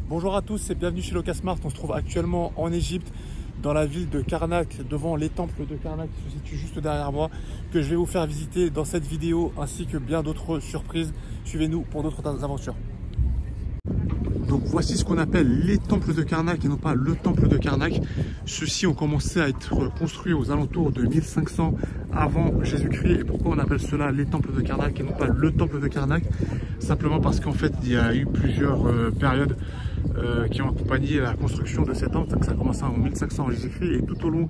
Bonjour à tous et bienvenue chez Locasmart. On se trouve actuellement en Égypte, dans la ville de Karnak, devant les temples de Karnak qui se situent juste derrière moi, que je vais vous faire visiter dans cette vidéo ainsi que bien d'autres surprises. Suivez-nous pour d'autres aventures. Donc voici ce qu'on appelle les temples de Karnak et non pas le temple de Karnak. Ceux-ci ont commencé à être construits aux alentours de 1500 avant Jésus-Christ. Et pourquoi on appelle cela les temples de Karnak et non pas le temple de Karnak? Simplement parce qu'en fait il y a eu plusieurs périodes qui ont accompagné la construction de ces temples. Ça a commencé en 1500 avant Jésus-Christ et tout au long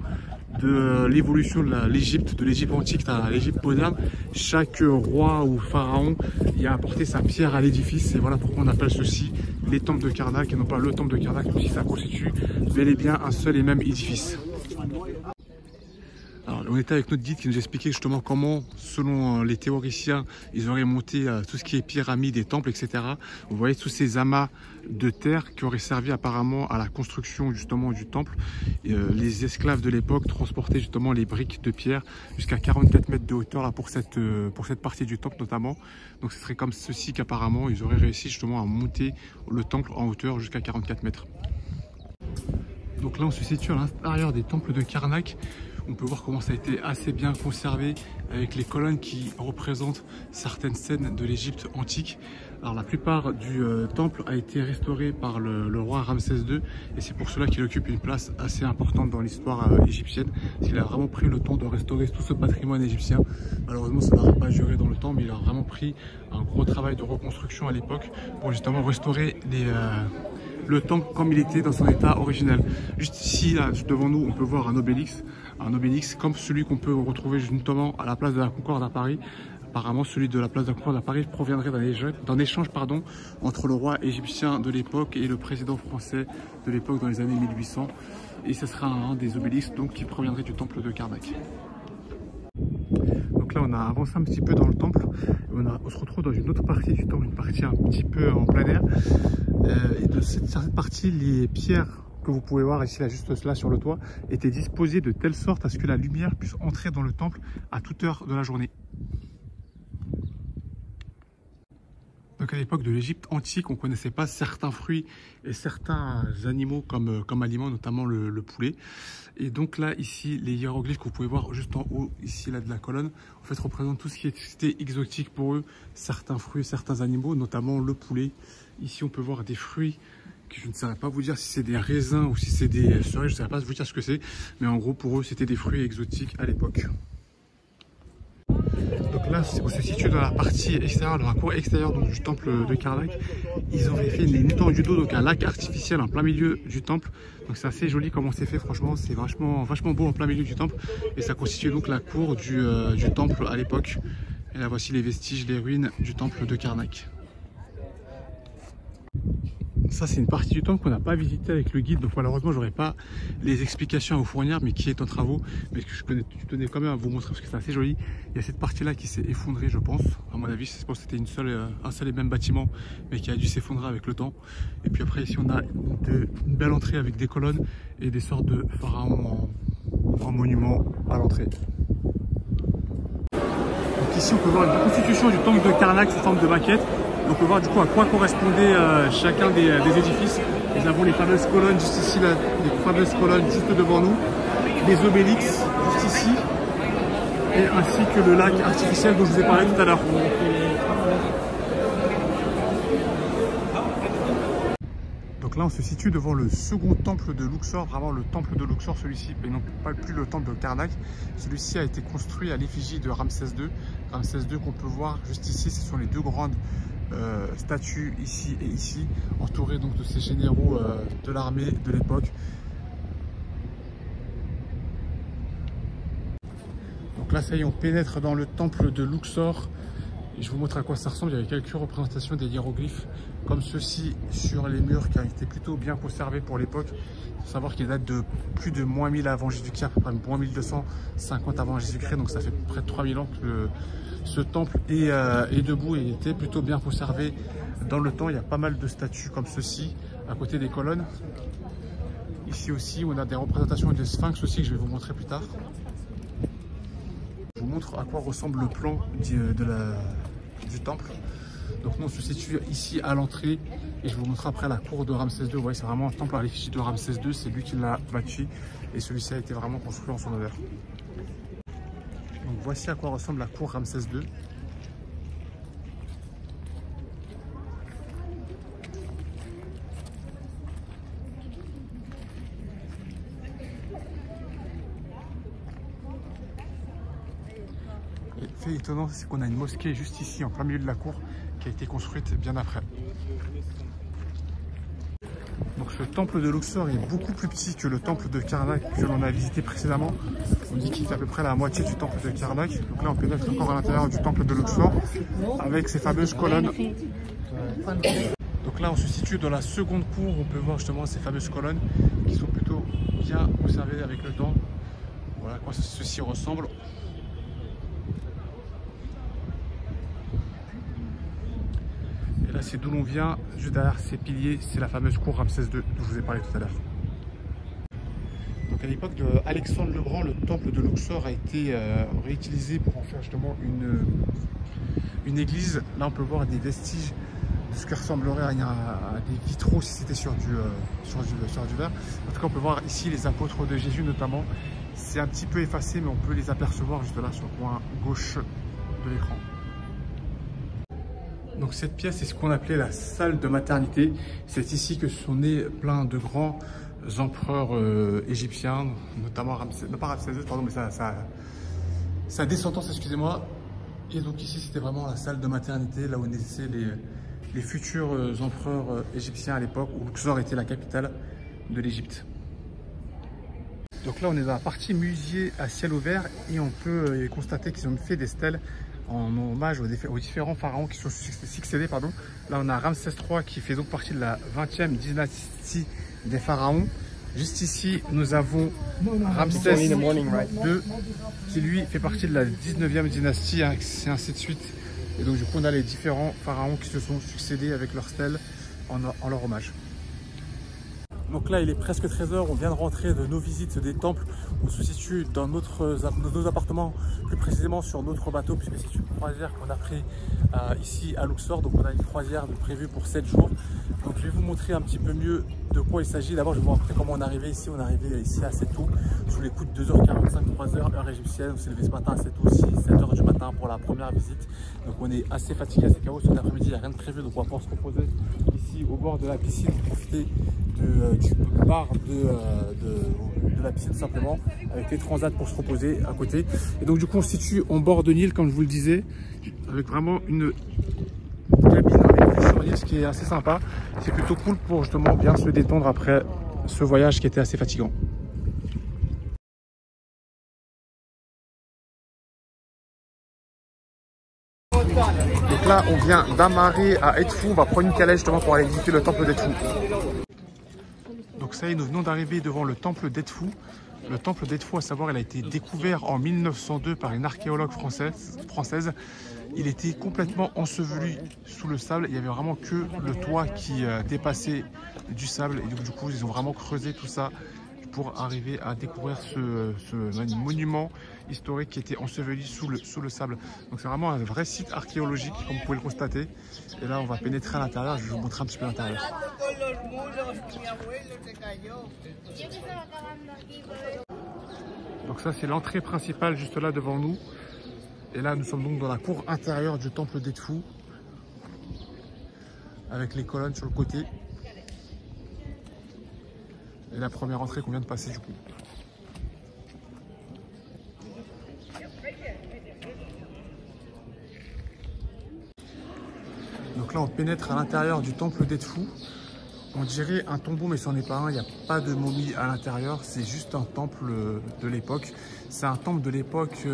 de l'évolution de l'Égypte antique à l'Égypte moderne, chaque roi ou pharaon y a apporté sa pierre à l'édifice et voilà pourquoi on appelle ceci les temples de Karnak et non pas le temple de Karnak, même si ça constitue bel et bien un seul et même édifice. Alors, on était avec notre guide qui nous expliquait justement comment, selon les théoriciens, ils auraient monté tout ce qui est pyramide et temples, etc. Vous voyez tous ces amas de terre qui auraient servi apparemment à la construction justement du temple. Les esclaves de l'époque transportaient justement les briques de pierre jusqu'à 44 mètres de hauteur là, pour cette partie du temple notamment. Donc ce serait comme ceci qu'apparemment ils auraient réussi justement à monter le temple en hauteur jusqu'à 44 mètres. Donc là on se situe à l'intérieur des temples de Karnak. On peut voir comment ça a été assez bien conservé avec les colonnes qui représentent certaines scènes de l'Égypte antique. Alors la plupart du temple a été restauré par le roi Ramsès II et c'est pour cela qu'il occupe une place assez importante dans l'histoire égyptienne. Il a vraiment pris le temps de restaurer tout ce patrimoine égyptien. Malheureusement ça n'aura pas duré dans le temps, mais il a vraiment pris un gros travail de reconstruction à l'époque pour justement restaurer le temple comme il était dans son état originel. Juste ici, là, devant nous, on peut voir un obélix comme celui qu'on peut retrouver notamment à la place de la Concorde à Paris. Apparemment, celui de la place de la Concorde à Paris proviendrait d'un échange entre le roi égyptien de l'époque et le président français de l'époque dans les années 1800. Et ce sera un des obélisques donc, qui proviendrait du temple de Karnak. Donc là, on a avancé un petit peu dans le temple. On se retrouve dans une autre partie du temple, une partie un petit peu en plein air. Et de cette partie, les pierres que vous pouvez voir ici, là, juste là sur le toit, étaient disposées de telle sorte à ce que la lumière puisse entrer dans le temple à toute heure de la journée. Donc à l'époque de l'Égypte antique, on ne connaissait pas certains fruits et certains animaux comme aliments, notamment le poulet. Et donc là, ici, les hiéroglyphes que vous pouvez voir juste en haut, ici, là, de la colonne, en fait, représentent tout ce qui était exotique pour eux, certains fruits, certains animaux, notamment le poulet. Ici, on peut voir des fruits que je ne saurais pas vous dire si c'est des raisins ou si c'est des cerises, je ne saurais pas vous dire ce que c'est. Mais en gros, pour eux, c'était des fruits exotiques à l'époque. Donc là, on se situe dans la partie extérieure, dans la cour extérieure donc, du temple de Karnak. Ils ont fait une étendue d'eau, donc un lac artificiel en plein milieu du temple. Donc c'est assez joli comment c'est fait, franchement, c'est vachement beau en plein milieu du temple. Et ça constitue donc la cour du temple à l'époque. Et là, voici les vestiges, les ruines du temple de Karnak. Ça, c'est une partie du temple qu'on n'a pas visité avec le guide, donc malheureusement, j'aurais pas les explications à vous fournir, mais qui est en travaux, mais que je tenais quand même à vous montrer parce que c'est assez joli. Il y a cette partie-là qui s'est effondrée, je pense. À mon avis, je pense que c'était un seul et même bâtiment, mais qui a dû s'effondrer avec le temps. Et puis après, ici, on a une belle entrée avec des colonnes et des sortes de pharaons en monument à l'entrée. Donc ici, on peut voir une constitution du temple de Karnak sous forme de maquette. On peut voir du coup à quoi correspondait chacun des édifices. Nous avons les fameuses colonnes juste ici, là, les fameuses colonnes juste devant nous, les obélix juste ici, et ainsi que le lac artificiel dont je vous ai parlé tout à l'heure. Donc là on se situe devant le second temple de Luxor, vraiment le temple de Luxor celui-ci, et non pas plus le temple de Karnak. Celui-ci a été construit à l'effigie de Ramsès II. Ramsès II qu'on peut voir juste ici, ce sont les deux grandes statues ici et ici, entourées donc de ces généraux de l'armée de l'époque. Donc là ça y est, on pénètre dans le temple de Luxor. Et je vous montre à quoi ça ressemble. Il y avait quelques représentations des hiéroglyphes comme ceux-ci sur les murs qui ont été plutôt bien conservés pour l'époque. Il faut savoir qu'ils datent de plus de moins 1000 avant Jésus-Christ, à peu près moins 1250 avant Jésus-Christ. Donc ça fait près de 3000 ans que ce temple est debout et était plutôt bien conservé dans le temps. Il y a pas mal de statues comme ceci à côté des colonnes. Ici aussi, on a des représentations de sphinx aussi que je vais vous montrer plus tard. Je vous montre à quoi ressemble le plan du temple. Donc nous on se situe ici à l'entrée et je vous montre après la cour de Ramsès II. Vous voyez, c'est vraiment un temple à l'effigie de Ramsès II, c'est lui qui l'a bâti et celui-ci a été vraiment construit en son honneur. Donc voici à quoi ressemble la cour Ramsès II. Et fait étonnant, c'est qu'on a une mosquée juste ici en plein milieu de la cour qui a été construite bien après. Donc ce temple de Luxor est beaucoup plus petit que le temple de Karnak que l'on a visité précédemment. On dit qu'il est à peu près la moitié du temple de Karnak. Donc là on pénètre encore à l'intérieur du temple de Luxor avec ces fameuses colonnes. Donc là on se situe dans la seconde cour, on peut voir justement ces fameuses colonnes qui sont plutôt bien conservées avec le temps. Voilà à quoi ceci ressemble. Là, c'est d'où l'on vient, juste derrière ces piliers, c'est la fameuse cour Ramsès II dont je vous ai parlé tout à l'heure. Donc à l'époque d'Alexandre le Grand, le temple de Luxor a été réutilisé pour en faire justement une église. Là, on peut voir des vestiges de ce qui ressemblerait à des vitraux si c'était sur du verre. En tout cas, on peut voir ici les apôtres de Jésus notamment. C'est un petit peu effacé, mais on peut les apercevoir juste là sur le coin gauche de l'écran. Donc cette pièce, c'est ce qu'on appelait la salle de maternité. C'est ici que sont nés plein de grands empereurs égyptiens, notamment Ramsès, non pas Ramsès II, pardon, mais sa descendance, excusez-moi. Et donc ici, c'était vraiment la salle de maternité, là où naissaient les futurs empereurs égyptiens à l'époque, où Luxor était la capitale de l'Égypte. Donc là, on est dans la partie musée à ciel ouvert et on peut constater qu'ils ont fait des stèles en hommage aux différents pharaons qui sont succédés. Là, on a Ramsès III qui fait donc partie de la 20e dynastie des pharaons. Juste ici, nous avons Ramsès II qui lui fait partie de la 19e dynastie, et ainsi de suite. Et donc du coup, on a les différents pharaons qui se sont succédés avec leurs stèles en leur hommage. Donc là, il est presque 13 h, on vient de rentrer de nos visites des temples. On se situe dans nos appartements, plus précisément sur notre bateau, puisque c'est une croisière qu'on a pris ici à Luxor. Donc on a une croisière prévue pour 7 jours. Donc je vais vous montrer un petit peu mieux de quoi il s'agit. D'abord, je vais vous montrer comment on est arrivé ici. On est arrivé ici à Setou, sous les coups de 2h45, 3h, heure égyptienne. On s'est levé ce matin à Setou aussi, 7 h du matin pour la première visite. Donc on est assez fatigué, assez KO. Cet après-midi, il n'y a rien de prévu, donc on va pouvoir se reposer ici au bord de la piscine, profiter du bar de la piscine simplement, avec les transats pour se reposer à côté. Et donc du coup on se situe en bord de Nil, comme je vous le disais, avec vraiment une cabine avec vue sur Nil, ce qui est assez sympa. C'est plutôt cool pour justement bien se détendre après ce voyage qui était assez fatigant. Donc là on vient d'Amaré à Edfou, on va prendre une calèche justement pour aller visiter le temple d'Edfou. Donc ça y est, nous venons d'arriver devant le temple d'Edfou. Le temple d'Edfou, à savoir, il a été découvert en 1902 par une archéologue française. Il était complètement enseveli sous le sable. Il n'y avait vraiment que le toit qui dépassait du sable. Et du coup, ils ont vraiment creusé tout ça pour arriver à découvrir ce monument historique qui était enseveli sous le sable. Donc c'est vraiment un vrai site archéologique, comme vous pouvez le constater. Et là, on va pénétrer à l'intérieur. Je vais vous montrer un petit peu l'intérieur. Donc ça, c'est l'entrée principale juste là devant nous. Et là, nous sommes donc dans la cour intérieure du temple d'Edfou, avec les colonnes sur le côté. Et la première entrée qu'on vient de passer du coup. Donc là, on pénètre à l'intérieur du temple d'Edfou. On dirait un tombeau, mais ce n'en est pas un. Il n'y a pas de momie à l'intérieur. C'est juste un temple de l'époque. C'est un temple de l'époque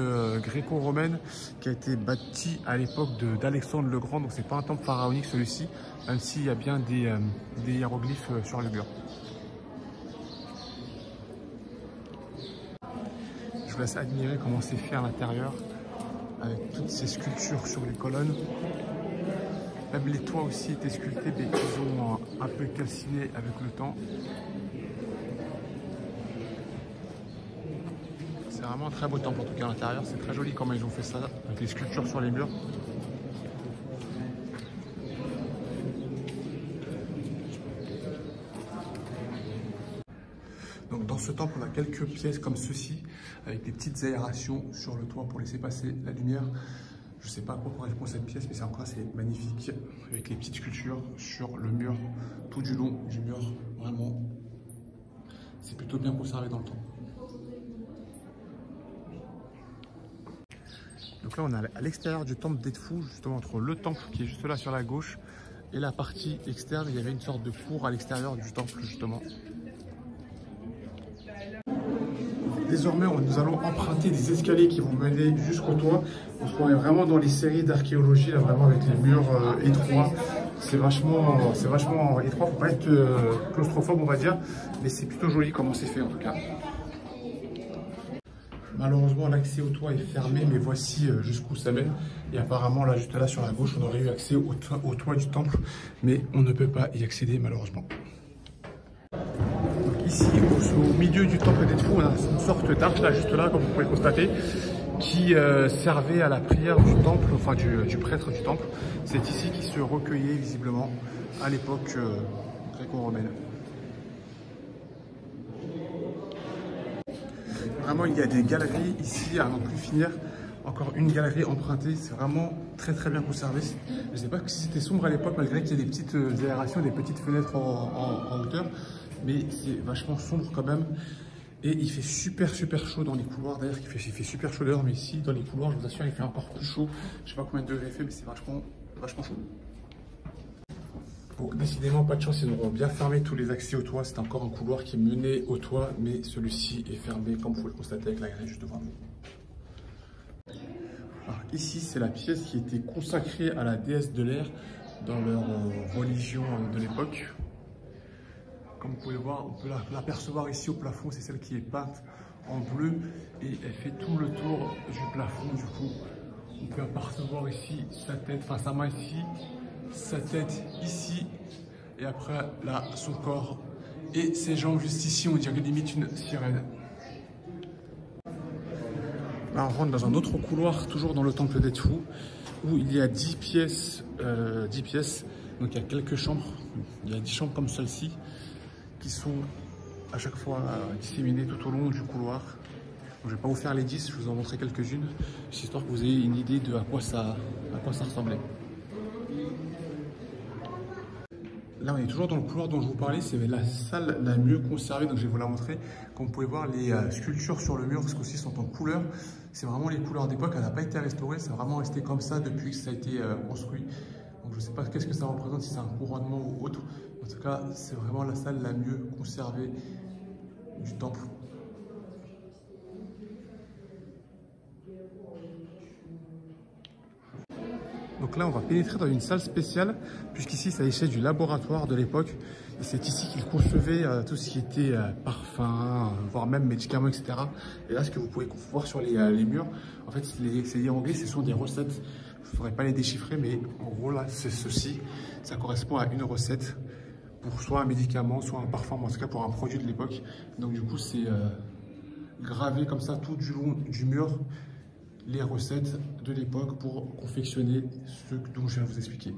gréco-romaine qui a été bâti à l'époque d'Alexandre le Grand. Donc c'est pas un temple pharaonique celui-ci, même s'il y a bien des hiéroglyphes sur le mur. Je vous laisse admirer comment c'est fait à l'intérieur, avec toutes ces sculptures sur les colonnes. Même les toits aussi étaient sculptés, mais ils ont un peu calciné avec le temps. C'est vraiment un très beau temple en tout cas à l'intérieur. C'est très joli comment ils ont fait ça, avec les sculptures sur les murs. Donc dans ce temple, on a quelques pièces comme ceci, avec des petites aérations sur le toit pour laisser passer la lumière. Je ne sais pas à quoi correspond cette pièce, mais c'est magnifique, avec les petites sculptures sur le mur, tout du long du mur. Vraiment, c'est plutôt bien conservé dans le temps. Donc là, on est à l'extérieur du temple d'Edfu, justement entre le temple qui est juste là sur la gauche et la partie externe. Il y avait une sorte de cour à l'extérieur du temple, justement. Désormais, nous allons emprunter des escaliers qui vont mener jusqu'au toit. On se croirait vraiment dans les séries d'archéologie, vraiment avec les murs étroits. C'est vachement étroit, faut pas être claustrophobe, on va dire, mais c'est plutôt joli comment c'est fait en tout cas. Malheureusement, l'accès au toit est fermé, mais voici jusqu'où ça mène. Et apparemment, là, juste là sur la gauche, on aurait eu accès au toit du temple, mais on ne peut pas y accéder malheureusement. Donc ici, au milieu du temple d'Edfu, on a une sorte d'arche là, juste là, comme vous pouvez constater, qui servait à la prière du temple, enfin du prêtre du temple. C'est ici qu'il se recueillait visiblement à l'époque gréco-romaine. Vraiment, il y a des galeries ici à n'en plus finir. Encore une galerie empruntée, c'est vraiment très bien conservé. Je ne sais pas si c'était sombre à l'époque, malgré qu'il y ait des petites aérations, des petites fenêtres en hauteur, mais c'est vachement sombre quand même. Et il fait super chaud dans les couloirs. D'ailleurs, il fait super chaud dehors, mais ici, dans les couloirs, je vous assure, il fait encore plus chaud. Je ne sais pas combien de degrés il fait, mais c'est vachement chaud. Bon, décidément, pas de chance, ils auront bien fermé tous les accès au toit. C'est encore un couloir qui menait au toit, mais celui-ci est fermé, comme vous pouvez le constater avec la grille juste devant nous. Alors, ici, c'est la pièce qui était consacrée à la déesse de l'air dans leur religion de l'époque. Comme vous pouvez voir, on peut l'apercevoir ici au plafond, c'est celle qui est peinte en bleu et elle fait tout le tour du plafond. Du coup, on peut apercevoir ici sa tête, enfin sa main ici, sa tête ici, et après là, son corps et ses jambes juste ici, on dirait limite une sirène. Là, on rentre dans un autre couloir, toujours dans le temple d'Edfu, où il y a 10 pièces, donc il y a quelques chambres, il y a 10 chambres comme celle-ci, qui sont à chaque fois disséminées tout au long du couloir. Donc, je ne vais pas vous faire les 10, je vais vous en montrer quelques-unes, histoire que vous ayez une idée de à quoi ça ressemblait. Là, on est toujours dans le couloir dont je vous parlais, c'est la salle la mieux conservée, donc je vais vous la montrer. Comme vous pouvez voir, les sculptures sur le mur, ce coup-ci, sont en couleur. C'est vraiment les couleurs d'époque, elle n'a pas été restaurée, c'est vraiment resté comme ça depuis que ça a été construit. Donc je ne sais pas qu'est-ce que ça représente, si c'est un couronnement ou autre. En tout cas, c'est vraiment la salle la mieux conservée du temple. Donc là, on va pénétrer dans une salle spéciale, puisqu'ici, c'est à l'échelle du laboratoire de l'époque. Et c'est ici qu'ils concevaient tout ce qui était parfum, voire même médicaments, etc. Et là, ce que vous pouvez voir sur les murs, en fait, c'est hiéroglyphes, ce sont des recettes. Je ne saurais pas les déchiffrer, mais en gros, là, c'est ceci. Ça correspond à une recette pour soit un médicament, soit un parfum, en tout cas pour un produit de l'époque. Donc du coup, c'est gravé comme ça tout du long du mur, les recettes de l'époque pour confectionner ce dont je viens de vous expliquer.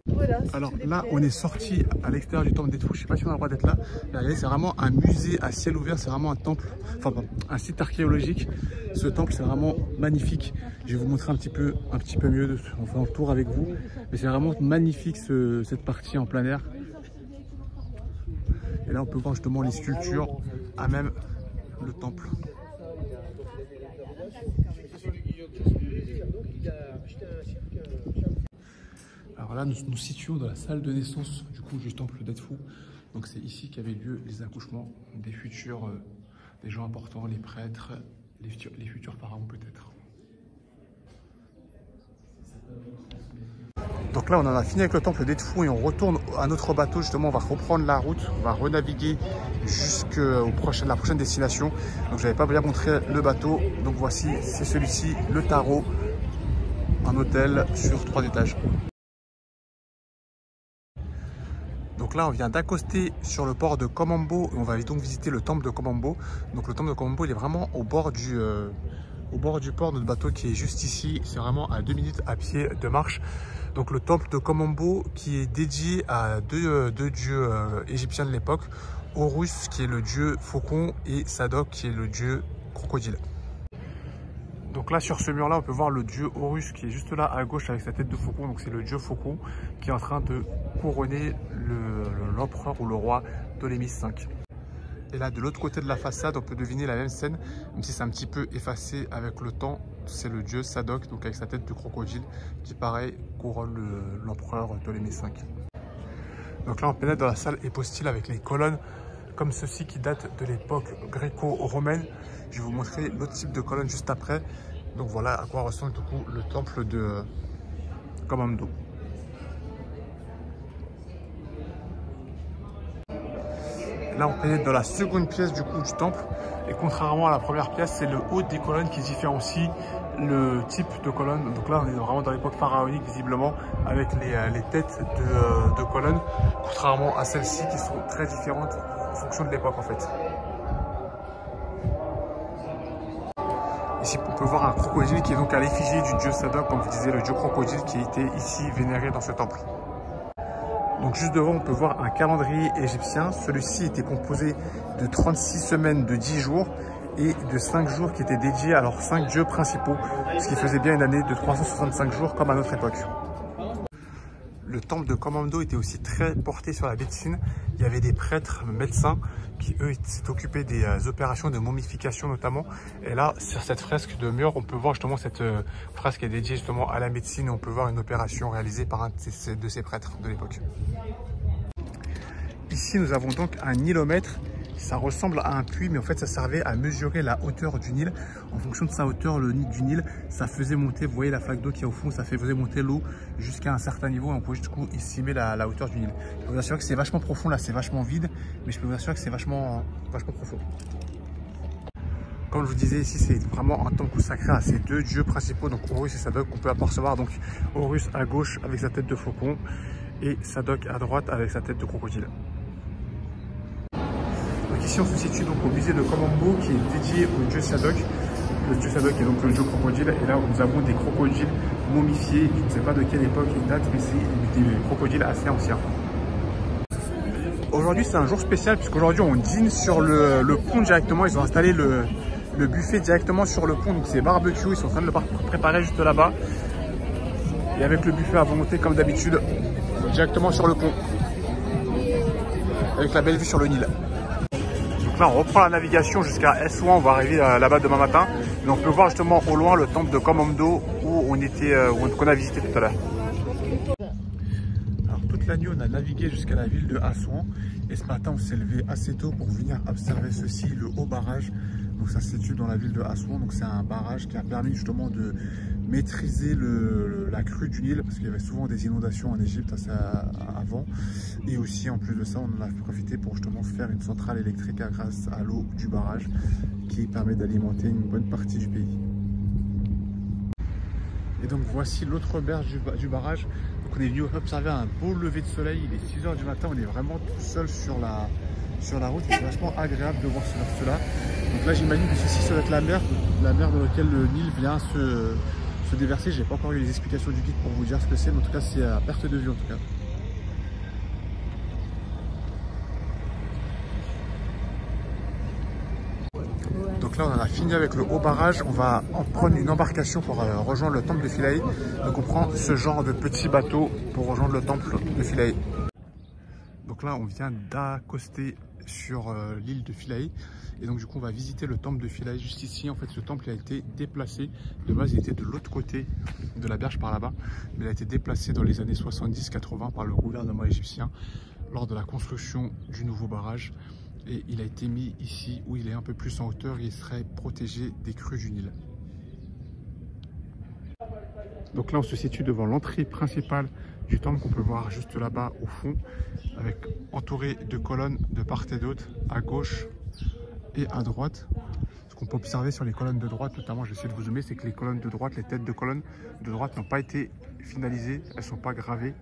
Voilà, alors là, on est sorti à l'extérieur du temple d'Edfu. Je ne sais pas si on a le droit d'être là. Regardez, c'est vraiment un musée à ciel ouvert. C'est vraiment un temple, enfin un site archéologique. Ce temple, c'est vraiment magnifique. Je vais vous montrer un petit peu mieux. On fait un tour avec vous. Mais c'est vraiment magnifique cette partie en plein air. Et là, on peut voir justement les sculptures à même le temple. Alors là, nous nous situons dans la salle de naissance du temple d'Edfu. Donc c'est ici qu'avaient lieu les accouchements des futurs, des gens importants, les prêtres, les futurs pharaons peut-être. Donc là, on en a fini avec le temple d'Edfu et on retourne à notre bateau. Justement, on va reprendre la route, on va renaviguer jusqu'à la prochaine destination. Donc je n'avais pas bien montré le bateau. Donc voici, c'est celui-ci, le Taro, un hôtel sur 3 étages. Donc là, on vient d'accoster sur le port de Komambo et on va donc visiter le temple de Komambo. Donc le temple de Komambo, il est vraiment au bord au bord du port, notre bateau qui est juste ici, c'est vraiment à 2 minutes à pied de marche. Donc le temple de Komombo qui est dédié à deux dieux égyptiens de l'époque, Horus qui est le dieu faucon et Sadok qui est le dieu crocodile. Donc là sur ce mur là on peut voir le dieu Horus qui est juste là à gauche avec sa tête de faucon, donc c'est le dieu faucon qui est en train de couronner l'empereur ou le roi Ptolémée V. Et là de l'autre côté de la façade on peut deviner la même scène, même si c'est un petit peu effacé avec le temps, c'est le dieu Sadok, donc avec sa tête de crocodile qui pareil couronne l'empereur Ptolémée V. Donc là on pénètre dans la salle hypostyle avec les colonnes comme ceci qui datent de l'époque gréco-romaine. Je vais vous montrer l'autre type de colonne juste après. Donc voilà à quoi ressemble du coup le temple de Komombo. Là on pénètre dans la seconde pièce du coup du temple. Et contrairement à la première pièce, c'est le haut des colonnes qui différencie le type de colonne. Donc là on est vraiment dans l'époque pharaonique visiblement avec les têtes de colonnes. Contrairement à celles-ci qui sont très différentes en fonction de l'époque en fait. Ici, on peut voir un crocodile qui est donc à l'effigie du dieu Sadok, comme je disais, le dieu crocodile qui a été ici vénéré dans ce temple. Donc juste devant, on peut voir un calendrier égyptien. Celui-ci était composé de 36 semaines de 10 jours et de 5 jours qui étaient dédiés à leurs 5 dieux principaux, ce qui faisait bien une année de 365 jours comme à notre époque. Le temple de Komombo était aussi très porté sur la médecine. Il y avait des prêtres, médecins, qui eux s'étaient occupés des opérations de momification notamment. Et là, sur cette fresque de mur, on peut voir justement cette fresque est dédiée justement à la médecine. On peut voir une opération réalisée par un de ces prêtres de l'époque. Ici, nous avons donc un nilomètre. Ça ressemble à un puits, mais en fait, ça servait à mesurer la hauteur du Nil. En fonction de sa hauteur, le nid du Nil, ça faisait monter, vous voyez la flaque d'eau qui est au fond, ça faisait monter l'eau jusqu'à un certain niveau. Et on pouvait du coup estimer la hauteur du Nil. Je peux vous assurer que c'est vachement profond, là, c'est vachement vide, mais je peux vous assurer que c'est vachement profond. Comme je vous disais, ici, c'est vraiment un temple consacré à ces deux dieux principaux, donc Horus et Sadok, qu'on peut apercevoir. Donc Horus à gauche avec sa tête de faucon et Sadok à droite avec sa tête de crocodile. Donc ici on se situe donc au musée de Komombo qui est dédié au dieu Sadok. Le dieu Sadok est donc le dieu crocodile et là nous avons des crocodiles momifiés. Je ne sais pas de quelle époque ils datent mais c'est des crocodiles assez anciens. Aujourd'hui c'est un jour spécial puisqu'aujourd'hui on dîne sur le pont directement. Ils ont installé le buffet directement sur le pont, donc c'est barbecue. Ils sont en train de le préparer juste là-bas. Et avec le buffet à volonté comme d'habitude directement sur le pont. Avec la belle vue sur le Nil. Là, on reprend la navigation jusqu'à Assouan, on va arriver là-bas demain matin. Mais on peut voir justement au loin le temple de Komombo qu'on a visité tout à l'heure. Alors toute la nuit, on a navigué jusqu'à la ville de Assouan. Et ce matin, on s'est levé assez tôt pour venir observer ceci, le haut barrage. Donc ça se situe dans la ville de Assouan. Donc c'est un barrage qui a permis justement de maîtriser la crue du Nil parce qu'il y avait souvent des inondations en Égypte avant. Et aussi en plus de ça, on en a profité pour justement faire une centrale électrique grâce à l'eau du barrage qui permet d'alimenter une bonne partie du pays. Et donc voici l'autre berge du barrage. Donc on est venu observer un beau lever de soleil. Il est 6 h du matin, on est vraiment tout seul sur la route. C'est vachement agréable de voir cela. Donc là j'imagine que ceci ça doit être la mer dans laquelle le Nil vient se déverser. J'ai pas encore eu les explications du guide pour vous dire ce que c'est, mais en tout cas c'est à perte de vue en tout cas. Donc là on en a fini avec le haut barrage, on va en prendre une embarcation pour rejoindre le temple de Philae. Donc on prend ce genre de petit bateau pour rejoindre le temple de Philae. Donc là on vient d'accoster sur l'île de Philae. Et donc du coup on va visiter le temple de Philae juste ici. En fait ce temple a été déplacé. De base il était de l'autre côté de la berge par là-bas. Mais il a été déplacé dans les années 70-80 par le gouvernement égyptien lors de la construction du nouveau barrage. Et il a été mis ici où il est un peu plus en hauteur et il serait protégé des crues du Nil. Donc là on se situe devant l'entrée principale du temple qu'on peut voir juste là-bas au fond, avec entouré de colonnes de part et d'autre, à gauche et à droite. Ce qu'on peut observer sur les colonnes de droite, notamment, j'essaie de vous zoomer, c'est que les colonnes de droite, les têtes de colonnes de droite n'ont pas été finalisées, elles ne sont pas gravées,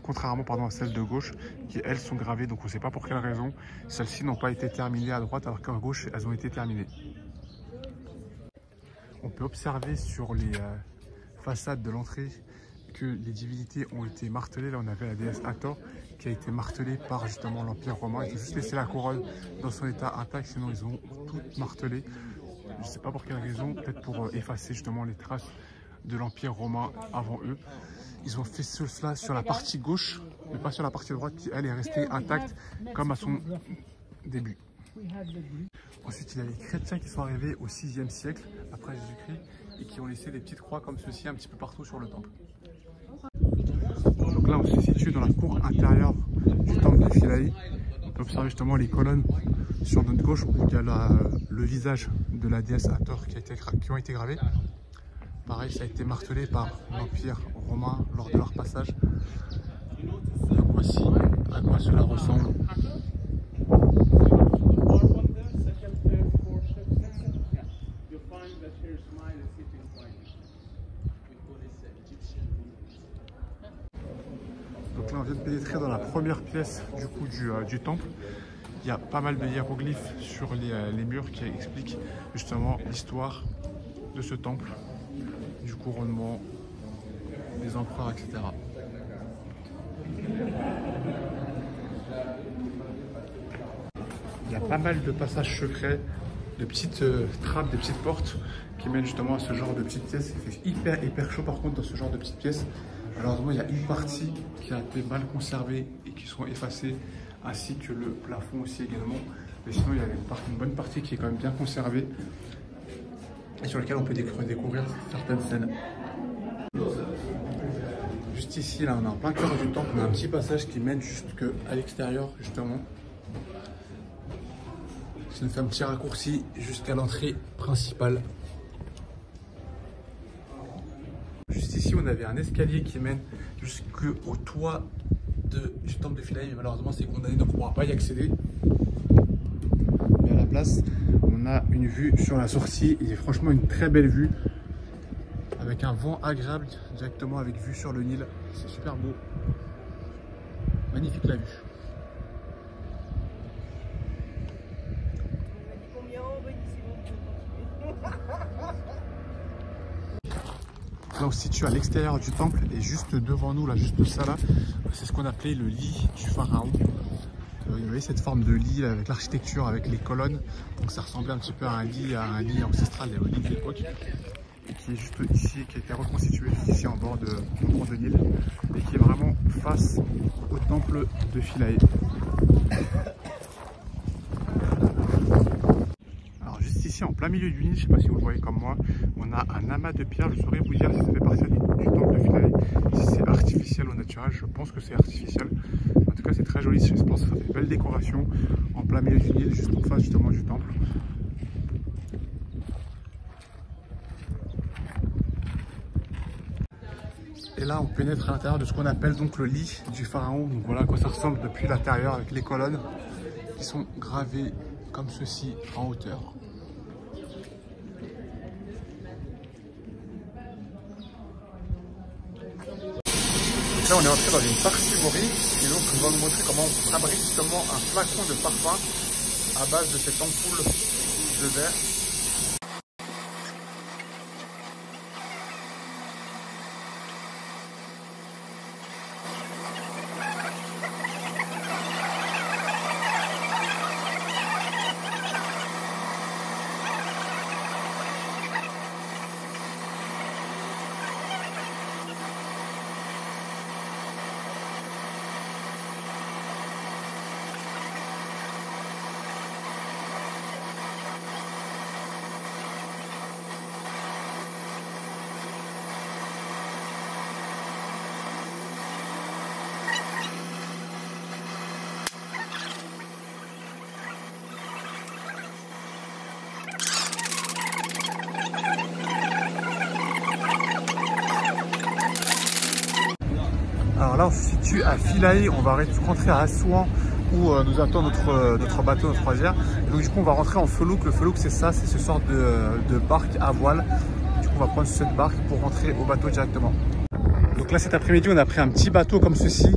contrairement à celles de gauche, qui elles sont gravées, donc on ne sait pas pour quelle raison. Celles-ci n'ont pas été terminées à droite, alors qu'à gauche, elles ont été terminées. on peut observer sur les façades de l'entrée que les divinités ont été martelées. Là, on avait la déesse Hathor qui a été martelée par justement l'Empire romain. Ils ont juste laissé la couronne dans son état intact, sinon ils ont tout martelé. Je ne sais pas pour quelle raison, peut-être pour effacer justement les traces de l'Empire romain avant eux. Ils ont fait cela sur la partie gauche, mais pas sur la partie droite qui, elle, est restée intacte comme à son début. Ensuite, il y a les chrétiens qui sont arrivés au 6e siècle après Jésus-Christ et qui ont laissé des petites croix comme ceci un petit peu partout sur le temple. Donc là, on se situe dans la cour intérieure du temple de Philae. On peut observer justement les colonnes sur notre gauche où il y a le visage de la déesse Hathor qui ont été gravés. Pareil, ça a été martelé par l'Empire romain lors de leur passage. Donc voici à quoi cela ressemble. Donc là, on vient de pénétrer dans la première pièce du temple. Il y a pas mal de hiéroglyphes sur les murs qui expliquent justement l'histoire de ce temple, du couronnement des empereurs, etc. Il y a pas mal de passages secrets, de petites trappes, des petites portes qui mènent justement à ce genre de petites pièces. Il fait hyper chaud par contre dans ce genre de petites pièces. Malheureusement, il y a une partie qui a été mal conservée et qui sont effacées, ainsi que le plafond aussi également. Mais sinon, il y a une bonne partie qui est quand même bien conservée et sur laquelle on peut découvrir certaines scènes. Juste ici, là, on est en plein cœur du temple, on a un petit passage qui mène jusqu'à l'extérieur, justement. Ça nous fait un petit raccourci jusqu'à l'entrée principale. Juste ici, on avait un escalier qui mène jusqu'au toit du temple de Philae, mais malheureusement, c'est condamné, donc on ne pourra pas y accéder. Mais à la place, on a une vue sur la sortie, et franchement une très belle vue, avec un vent agréable directement avec vue sur le Nil. C'est super beau, magnifique la vue. Là, on se situe à l'extérieur du temple et juste devant nous, là, juste ça là, c'est ce qu'on appelait le lit du pharaon. Vous voyez cette forme de lit avec l'architecture, avec les colonnes. Donc ça ressemblait un petit peu à un lit ancestral, au lit de l'époque. Et qui est juste ici, qui a été reconstitué ici en bord de Nil. Et qui est vraiment face au temple de Philae. Ici en plein milieu du Nil, je ne sais pas si vous le voyez comme moi, on a un amas de pierres. Je saurais vous dire si ça fait partie du temple de Philae, si c'est artificiel ou naturel. Je pense que c'est artificiel. En tout cas, c'est très joli. Je pense que ça fait une belle décoration en plein milieu du Nil, juste en face justement du temple. Et là, on pénètre à l'intérieur de ce qu'on appelle donc le lit du pharaon. Donc voilà à quoi ça ressemble depuis l'intérieur avec les colonnes qui sont gravées comme ceci en hauteur. Donc là, on est entré dans une parfumerie et donc on va vous montrer comment on fabrique justement un flacon de parfum à base de cette ampoule de verre. Alors là, on se situe à Philae, on va rentrer à Assouan où nous attend notre bateau, notre croisière. Et donc du coup, on va rentrer en felouk. Le felouk, c'est ça, c'est ce sort de barque à voile. Du coup, on va prendre cette barque pour rentrer au bateau directement. Donc là, cet après-midi, on a pris un petit bateau comme ceci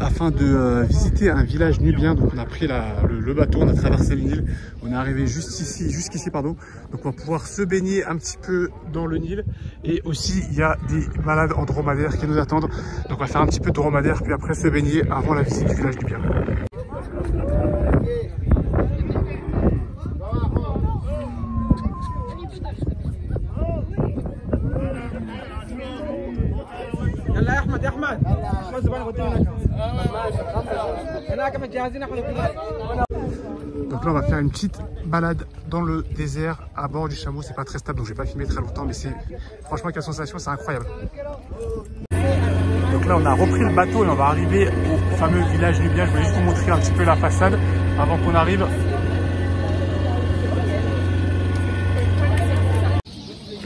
afin de visiter un village nubien. Donc on a pris le bateau, on a traversé le Nil, on est arrivé jusqu'ici pardon. Donc on va pouvoir se baigner un petit peu dans le Nil, et aussi il y a des balades en dromadaire qui nous attendent. Donc on va faire un petit peu de dromadaire puis après se baigner avant la visite du village nubien. Donc là on va faire une petite balade dans le désert à bord du chameau. C'est pas très stable donc je vais pas filmer très longtemps, mais c'est franchement quelle sensation, c'est incroyable. Donc là on a repris le bateau et on va arriver au fameux village nubien. Je voulais juste vous montrer un petit peu la façade avant qu'on arrive.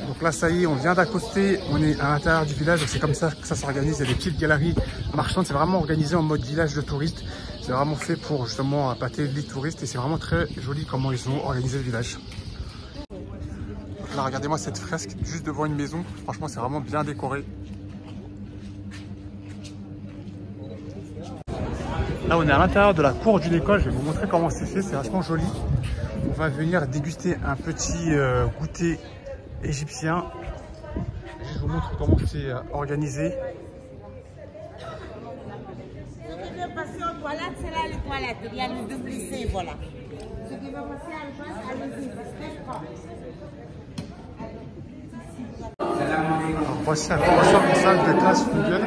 Donc là ça y est, on vient d'accoster, on est à l'intérieur du village, c'est comme ça que ça s'organise. Il y a des petites galeries marchandes, c'est vraiment organisé en mode village de touristes. C'est vraiment fait pour justement appâter les touristes et c'est vraiment très joli comment ils ont organisé le village. Donc là regardez-moi cette fresque juste devant une maison, franchement c'est vraiment bien décoré. Là on est à l'intérieur de la cour d'une école, je vais vous montrer comment c'est fait, c'est vachement joli. On va venir déguster un petit goûter égyptien. Je vous montre comment c'est organisé. Passer aux toilettes, c'est là les toilettes. Il y a le WC, voilà. Ceux qui veulent passer à l'espace, allez-y, Alors voici un une salle de classe nubienne.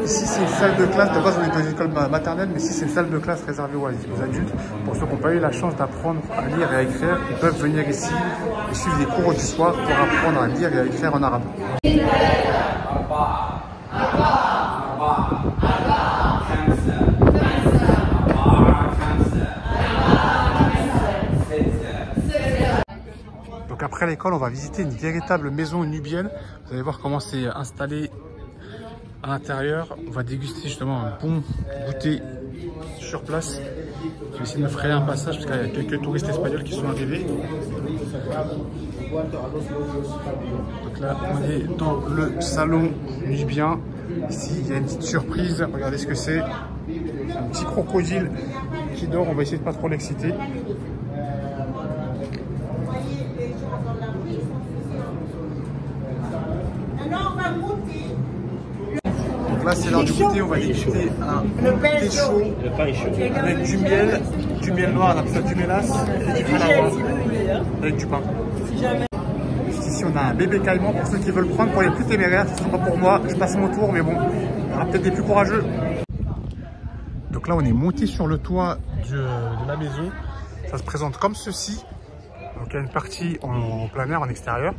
Ici c'est une salle de classe, de base on est dans une école maternelle, mais ici c'est une salle de classe réservée aux adultes. Pour ceux qui n'ont pas eu la chance d'apprendre à lire et à écrire, ils peuvent venir ici et suivre des cours du soir pour apprendre à lire et à écrire en arabe. Donc après l'école, on va visiter une véritable maison nubienne. Vous allez voir comment c'est installé à l'intérieur. On va déguster justement un bon goûter sur place. Je vais essayer de me frayer un passage parce qu'il y a quelques touristes espagnols qui sont arrivés. Donc là, on est dans le salon nubien. Ici, il y a une petite surprise. Regardez ce que c'est. Un petit crocodile qui dort. On va essayer de pas trop l'exciter. Donc là, c'est l'heure du goûter. On va déguster un thé chaud avec du miel noir, on appelle ça du mélasse, et du halava avec du pain. Juste ici, on a un bébé caïman pour ceux qui veulent prendre. Pour les plus téméraires, ce ne sera pas pour moi. Je passe mon tour, mais bon, il y aura peut-être des plus courageux. Donc là, on est monté sur le toit de la maison. Ça se présente comme ceci. Donc il y a une partie en plein air, en extérieur.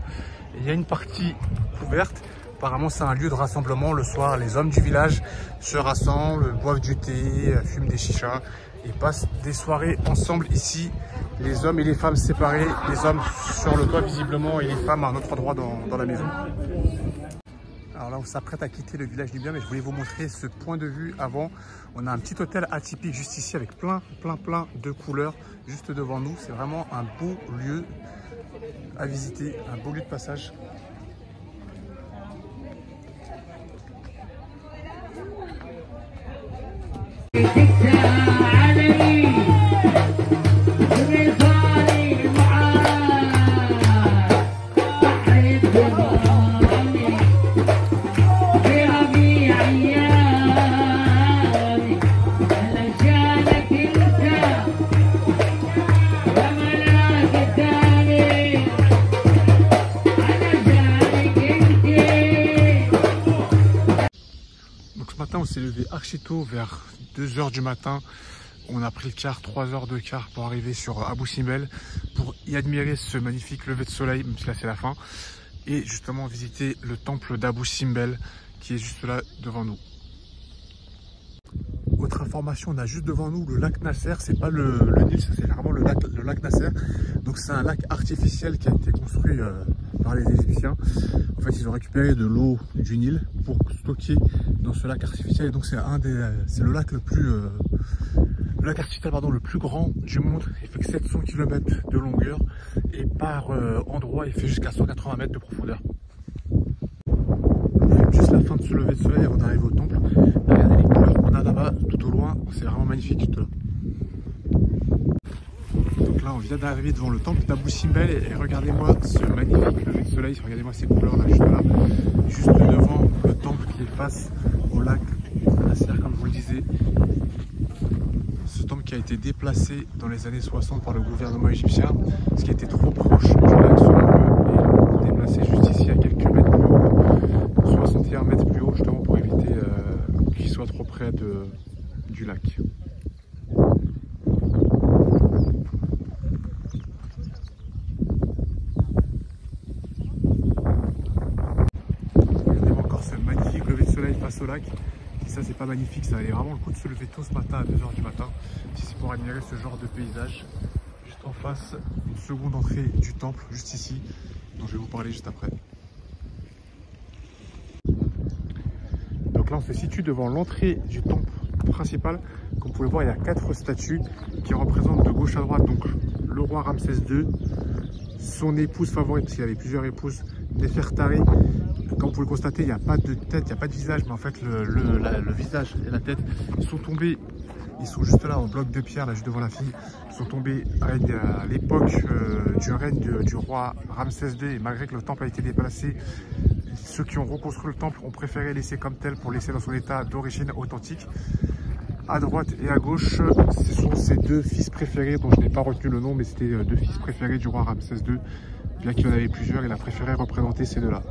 Et il y a une partie couverte. Apparemment, c'est un lieu de rassemblement. Le soir, les hommes du village se rassemblent, boivent du thé, fument des chichas et passent des soirées ensemble ici. Les hommes et les femmes séparés. Les hommes sur le toit visiblement et les femmes à un autre endroit dans la maison. Alors là, on s'apprête à quitter le village nubien, mais je voulais vous montrer ce point de vue avant. On a un petit hôtel atypique juste ici avec plein de couleurs juste devant nous. C'est vraiment un beau lieu à visiter, un beau lieu de passage. On s'est levé archi tôt, vers 2 h du matin. On a pris le car, 3 heures de car pour arriver sur Abou Simbel, pour y admirer ce magnifique lever de soleil, même si là c'est la fin, et justement visiter le temple d'Abou Simbel qui est juste là devant nous. Autre information, on a juste devant nous le lac Nasser, c'est pas le Nil, c'est vraiment le lac Nasser. Donc c'est un lac artificiel qui a été construit par les Égyptiens. En fait, ils ont récupéré de l'eau du Nil pour stocker dans ce lac artificiel. Et donc c'est le lac le lac artificiel le plus grand du monde. Il fait que 700 km de longueur et par endroit, il fait jusqu'à 180 mètres de profondeur. On fait juste la fin de ce lever de soleil avant d'arriver au temple. Regardez les couleurs qu'on a là-bas. C'est vraiment magnifique tout là. Donc là on vient d'arriver devant le temple d'Abou Simbel et regardez-moi ce magnifique lever de soleil, regardez-moi ces couleurs là juste devant le temple qui est face au lac Nasser comme je vous le disais. Ce temple qui a été déplacé dans les années 60 par le gouvernement égyptien, ce qui était trop proche du lac selon eux, et l'ont déplacé juste ici à quelques mètres plus haut, 61 mètres plus haut justement pour éviter qu'il soit trop près du lac. Face au lac, et ça c'est pas magnifique, ça valait vraiment le coup de se lever tôt ce matin à 2 h du matin si c'est pour admirer ce genre de paysage. Juste en face, une seconde entrée du temple juste ici dont je vais vous parler juste après. Donc là on se situe devant l'entrée du temple principal. Comme vous pouvez voir, il y a 4 statues qui représentent de gauche à droite donc le roi Ramsès II, son épouse favorite, parce qu'il y avait plusieurs épouses, Néfertari. Comme vous pouvez le constater, il n'y a pas de tête, il n'y a pas de visage, mais en fait le visage et la tête sont tombés, ils sont juste là en bloc de pierre, là juste devant la fille, ils sont tombés à l'époque du règne du roi Ramsès II, et malgré que le temple a été déplacé, ceux qui ont reconstruit le temple ont préféré laisser comme tel pour laisser dans son état d'origine authentique. À droite et à gauche, ce sont ses 2 fils préférés, dont je n'ai pas retenu le nom, mais c'était 2 fils préférés du roi Ramsès II. Bien qu'il y en avait plusieurs, il a préféré représenter ces 2-là.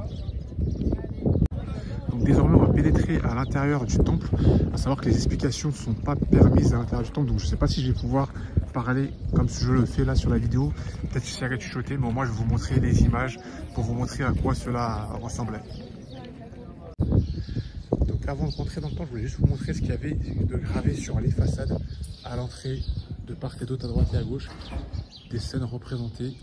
Donc désormais, on va pénétrer à l'intérieur du temple. À savoir que les explications ne sont pas permises à l'intérieur du temple, donc je ne sais pas si je vais pouvoir parler comme je le fais là sur la vidéo. Peut-être que j'essaierai de chuchoter, mais au moins je vais vous montrer les images pour vous montrer à quoi cela ressemblait. Donc avant de rentrer dans le temple, je voulais juste vous montrer ce qu'il y avait de gravé sur les façades à l'entrée, de part et d'autre, à droite et à gauche, des scènes représentées.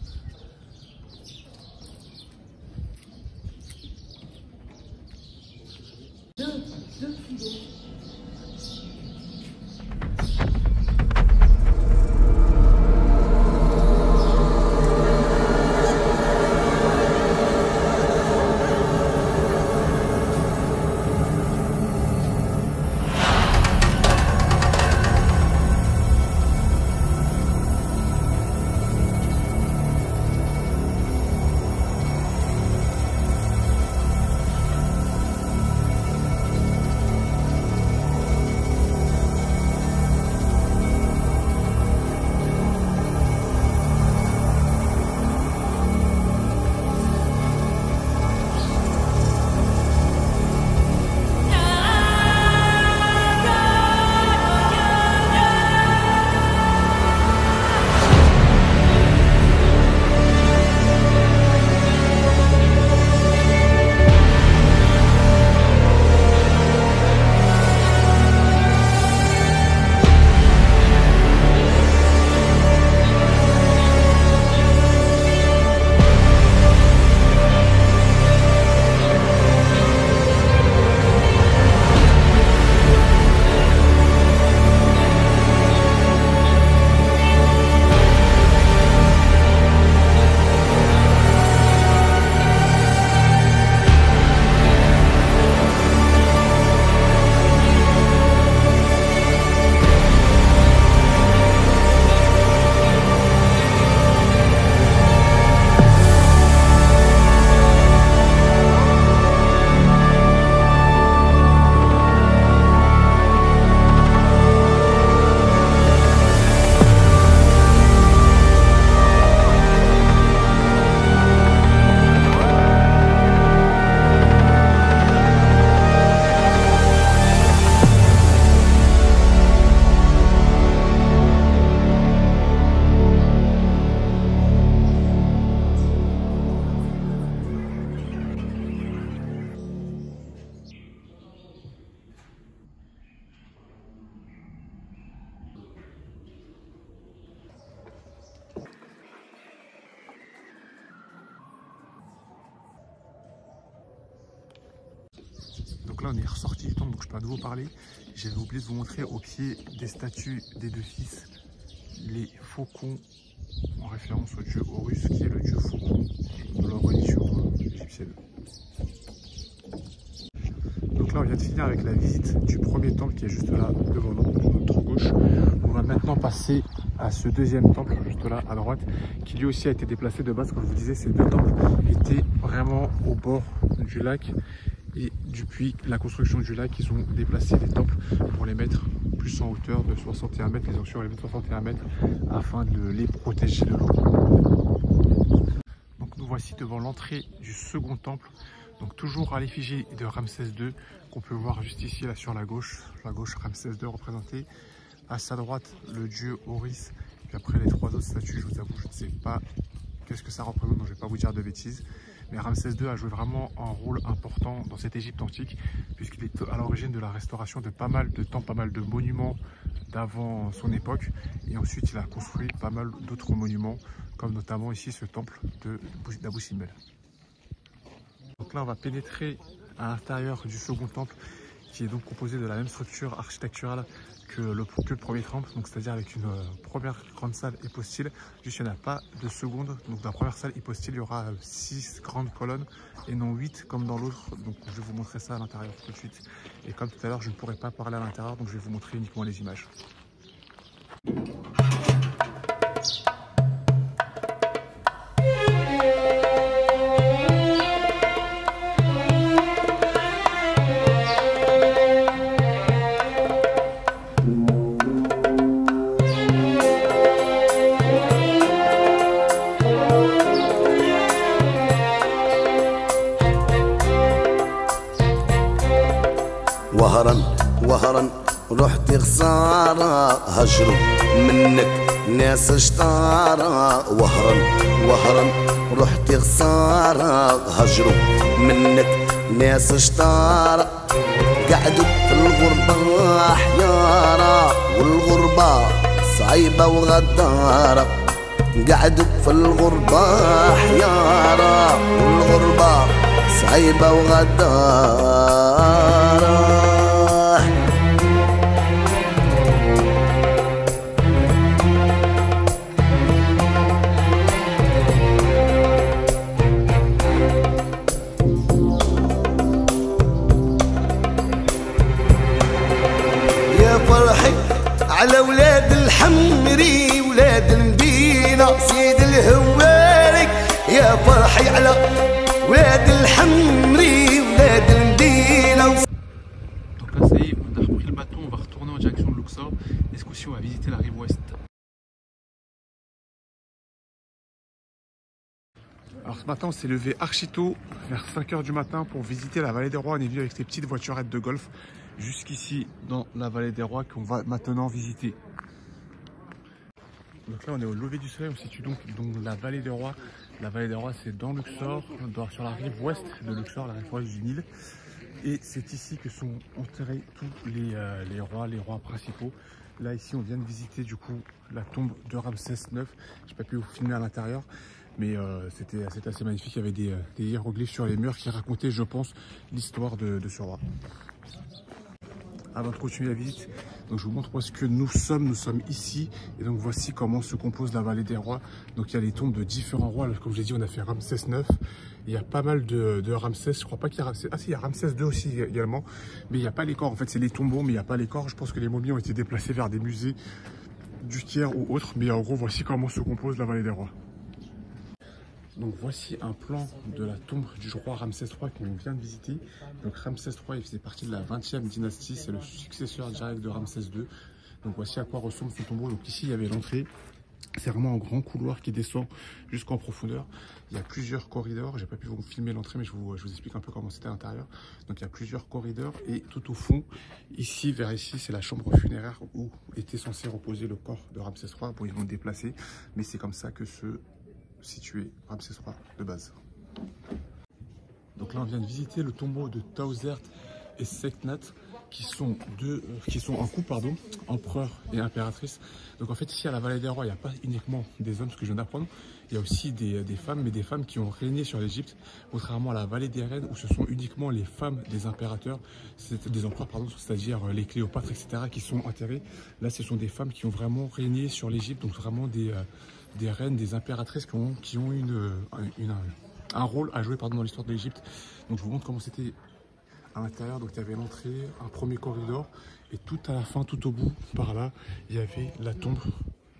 Donc là on est ressorti du temple, donc je peux à nouveau parler. J'avais oublié de vous montrer au pied des statues des 2 fils les faucons, en référence au dieu Horus qui est le dieu faucon de la religion égyptienne. Donc là, on vient de finir avec la visite du premier temple qui est juste là devant nous, notre gauche. On va maintenant passer à ce deuxième temple, juste là à droite, qui lui aussi a été déplacé de base. Comme je vous disais, ces deux temples étaient vraiment au bord du lac. Et depuis la construction du lac, ils ont déplacé les temples pour les mettre plus en hauteur de 61 mètres, les options les mettre 61 mètres afin de les protéger de l'eau. Donc nous voici devant l'entrée du second temple, donc toujours à l'effigie de Ramsès II, qu'on peut voir juste ici là sur la gauche Ramsès II représenté. À sa droite le dieu Horus, puis après les trois autres statues, je vous avoue je ne sais pas qu'est-ce que ça représente, donc je ne vais pas vous dire de bêtises. Mais Ramsès II a joué vraiment un rôle important dans cette Égypte antique, puisqu'il est à l'origine de la restauration de pas mal de temples, pas mal de monuments d'avant son époque. Et ensuite, il a construit pas mal d'autres monuments, comme notamment ici ce temple d'Abou Simbel. Donc là, on va pénétrer à l'intérieur du second temple, qui est donc composé de la même structure architecturale que le premier temple, donc c'est-à-dire avec une première grande salle hypostyle. Juste, il n'y en a pas de seconde. Donc dans la première salle hypostyle, il y aura 6 grandes colonnes et non 8 comme dans l'autre. Donc je vais vous montrer ça à l'intérieur tout de suite. Et comme tout à l'heure, je ne pourrai pas parler à l'intérieur, donc je vais vous montrer uniquement les images. وهرا رحت خسارة هجروا منك ناس شطارة وهرا رحت خسارة هجروا منك ناس شطارة قعدوا في الغربة حيارة والغربة صعيبة وغدارة قعدوا في الغربة حيارة والغربة صعيبة وغدارة. على ولاد الحمري ولاد المدينة سيد الهواري يا فرحي على ولاد الحمري ولاد المدينة. Donc là ça y est, on a repris le bateau, on va retourner en direction de Luxor et ce coup-ci on va visiter la rive ouest. Alors ce matin on s'est levé archi tôt, vers 5 h du matin pour visiter la vallée des rois. On est venu avec ces petites voiturettes de golf jusqu'ici dans la vallée des rois qu'on va maintenant visiter. Donc là on est au lever du soleil, on se situe donc dans la vallée des rois. La vallée des rois c'est dans Luxor, sur la rive ouest de Luxor, la rive ouest du Nil. Et c'est ici que sont enterrés tous les rois principaux. Là ici on vient de visiter du coup la tombe de Ramsès IX. Je n'ai pas pu vous filmer à l'intérieur, mais c'était assez magnifique. Il y avait des hiéroglyphes sur les murs qui racontaient, je pense, l'histoire de ce roi. Avant de continuer la visite, donc je vous montre où est-ce que nous sommes ici, et donc voici comment se compose la vallée des rois. Donc il y a les tombes de différents rois, comme je l'ai dit on a fait Ramsès IX, il y a pas mal de Ramsès, je crois pas qu'il y a Ramsès, ah si il y a Ramsès II aussi également, mais il n'y a pas les corps, en fait c'est les tombeaux mais il n'y a pas les corps. Je pense que les momies ont été déplacées vers des musées du Caire ou autres, mais en gros voici comment se compose la vallée des rois. Donc voici un plan de la tombe du roi Ramsès III qu'on vient de visiter. Donc Ramsès III, il faisait partie de la 20e dynastie, c'est le successeur direct de Ramsès II. Donc voici à quoi ressemble son tombeau. Donc ici il y avait l'entrée, c'est vraiment un grand couloir qui descend jusqu'en profondeur. Il y a plusieurs corridors, j'ai pas pu vous filmer l'entrée mais je vous explique un peu comment c'était à l'intérieur. Donc il y a plusieurs corridors et tout au fond, ici vers ici, c'est la chambre funéraire où était censé reposer le corps de Ramsès III. Bon, ils vont le déplacer, mais c'est comme ça que situé Ramsès III de base. Donc là on vient de visiter le tombeau de Tauzert et Seknat qui sont en couple, empereur et impératrice. Donc en fait ici à la vallée des rois il n'y a pas uniquement des hommes, ce que je viens d'apprendre, il y a aussi des femmes, mais des femmes qui ont régné sur l'Égypte, contrairement à la vallée des reines où ce sont uniquement les femmes des impérateurs, des empereurs c'est-à-dire les Cléopâtres etc. qui sont enterrées. Là ce sont des femmes qui ont vraiment régné sur l'Égypte, donc vraiment des reines, des impératrices qui ont un rôle à jouer dans l'histoire de l'Égypte. Donc je vous montre comment c'était à l'intérieur. Donc il y avait l'entrée, un premier corridor, et tout à la fin, tout au bout, par là, il y avait la tombe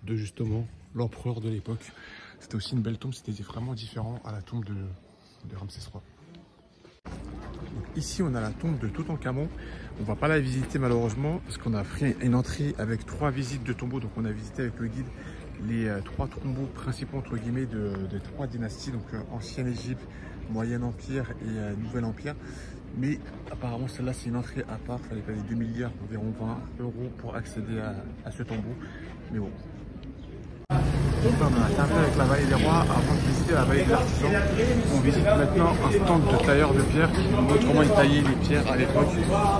de justement l'empereur de l'époque. C'était aussi une belle tombe, c'était vraiment différent à la tombe de Ramsès III. Donc ici on a la tombe de Toutankhamon. On va pas la visiter malheureusement parce qu'on a pris une entrée avec 3 visites de tombeaux. Donc on a visité avec le guide les 3 tombeaux principaux entre guillemets de 3 dynasties, donc Ancien Égypte, Moyen Empire et Nouvel Empire. Mais apparemment celle-là c'est une entrée à part, il fallait payer 2 milliards, environ 20 € pour accéder à ce tombeau. Mais bon. Donc là, on a terminé avec la vallée des rois. Avant de visiter la vallée des artisans, on visite maintenant un stand de tailleurs de pierre qui nous montre comment ils taillaient les pierres à l'époque.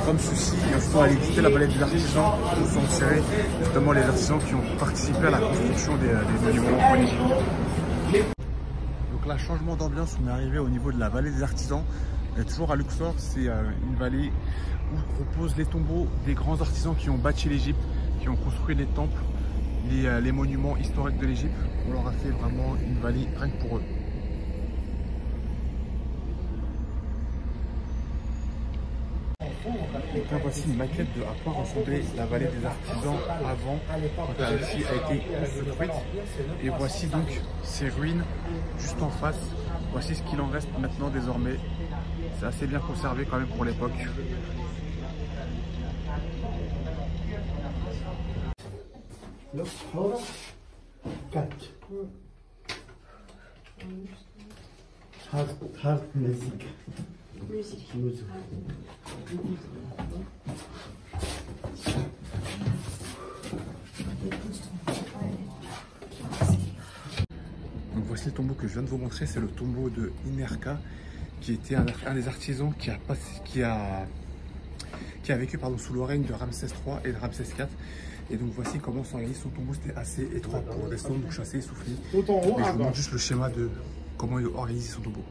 Comme ceci, il faut aller visiter la vallée des artisans où sont insérés justement les artisans qui ont participé à la construction des monuments en Égypte. Donc là, changement d'ambiance, on est arrivé au niveau de la vallée des artisans. Et toujours à Luxor, c'est une vallée où reposent les tombeaux des grands artisans qui ont bâti l'Égypte, qui ont construit les temples, les monuments historiques de l'Égypte. On leur a fait vraiment une vallée rien que pour eux. Donc là voici une maquette de à quoi ressemblait la vallée des artisans avant quand celle-ci a été construite. Et voici donc ces ruines juste en face. Voici ce qu'il en reste maintenant désormais. C'est assez bien conservé quand même pour l'époque. Donc voici le tombeau que je viens de vous montrer, c'est le tombeau de Inerka, qui était un des artisans qui a vécu sous le règne de Ramsès III et de Ramsès IV. Et donc voici comment s'organise son tombeau. C'était assez étroit pour descendre, donc je suis assez essoufflé. Mais je vous montre juste le schéma de comment il organise son tombeau.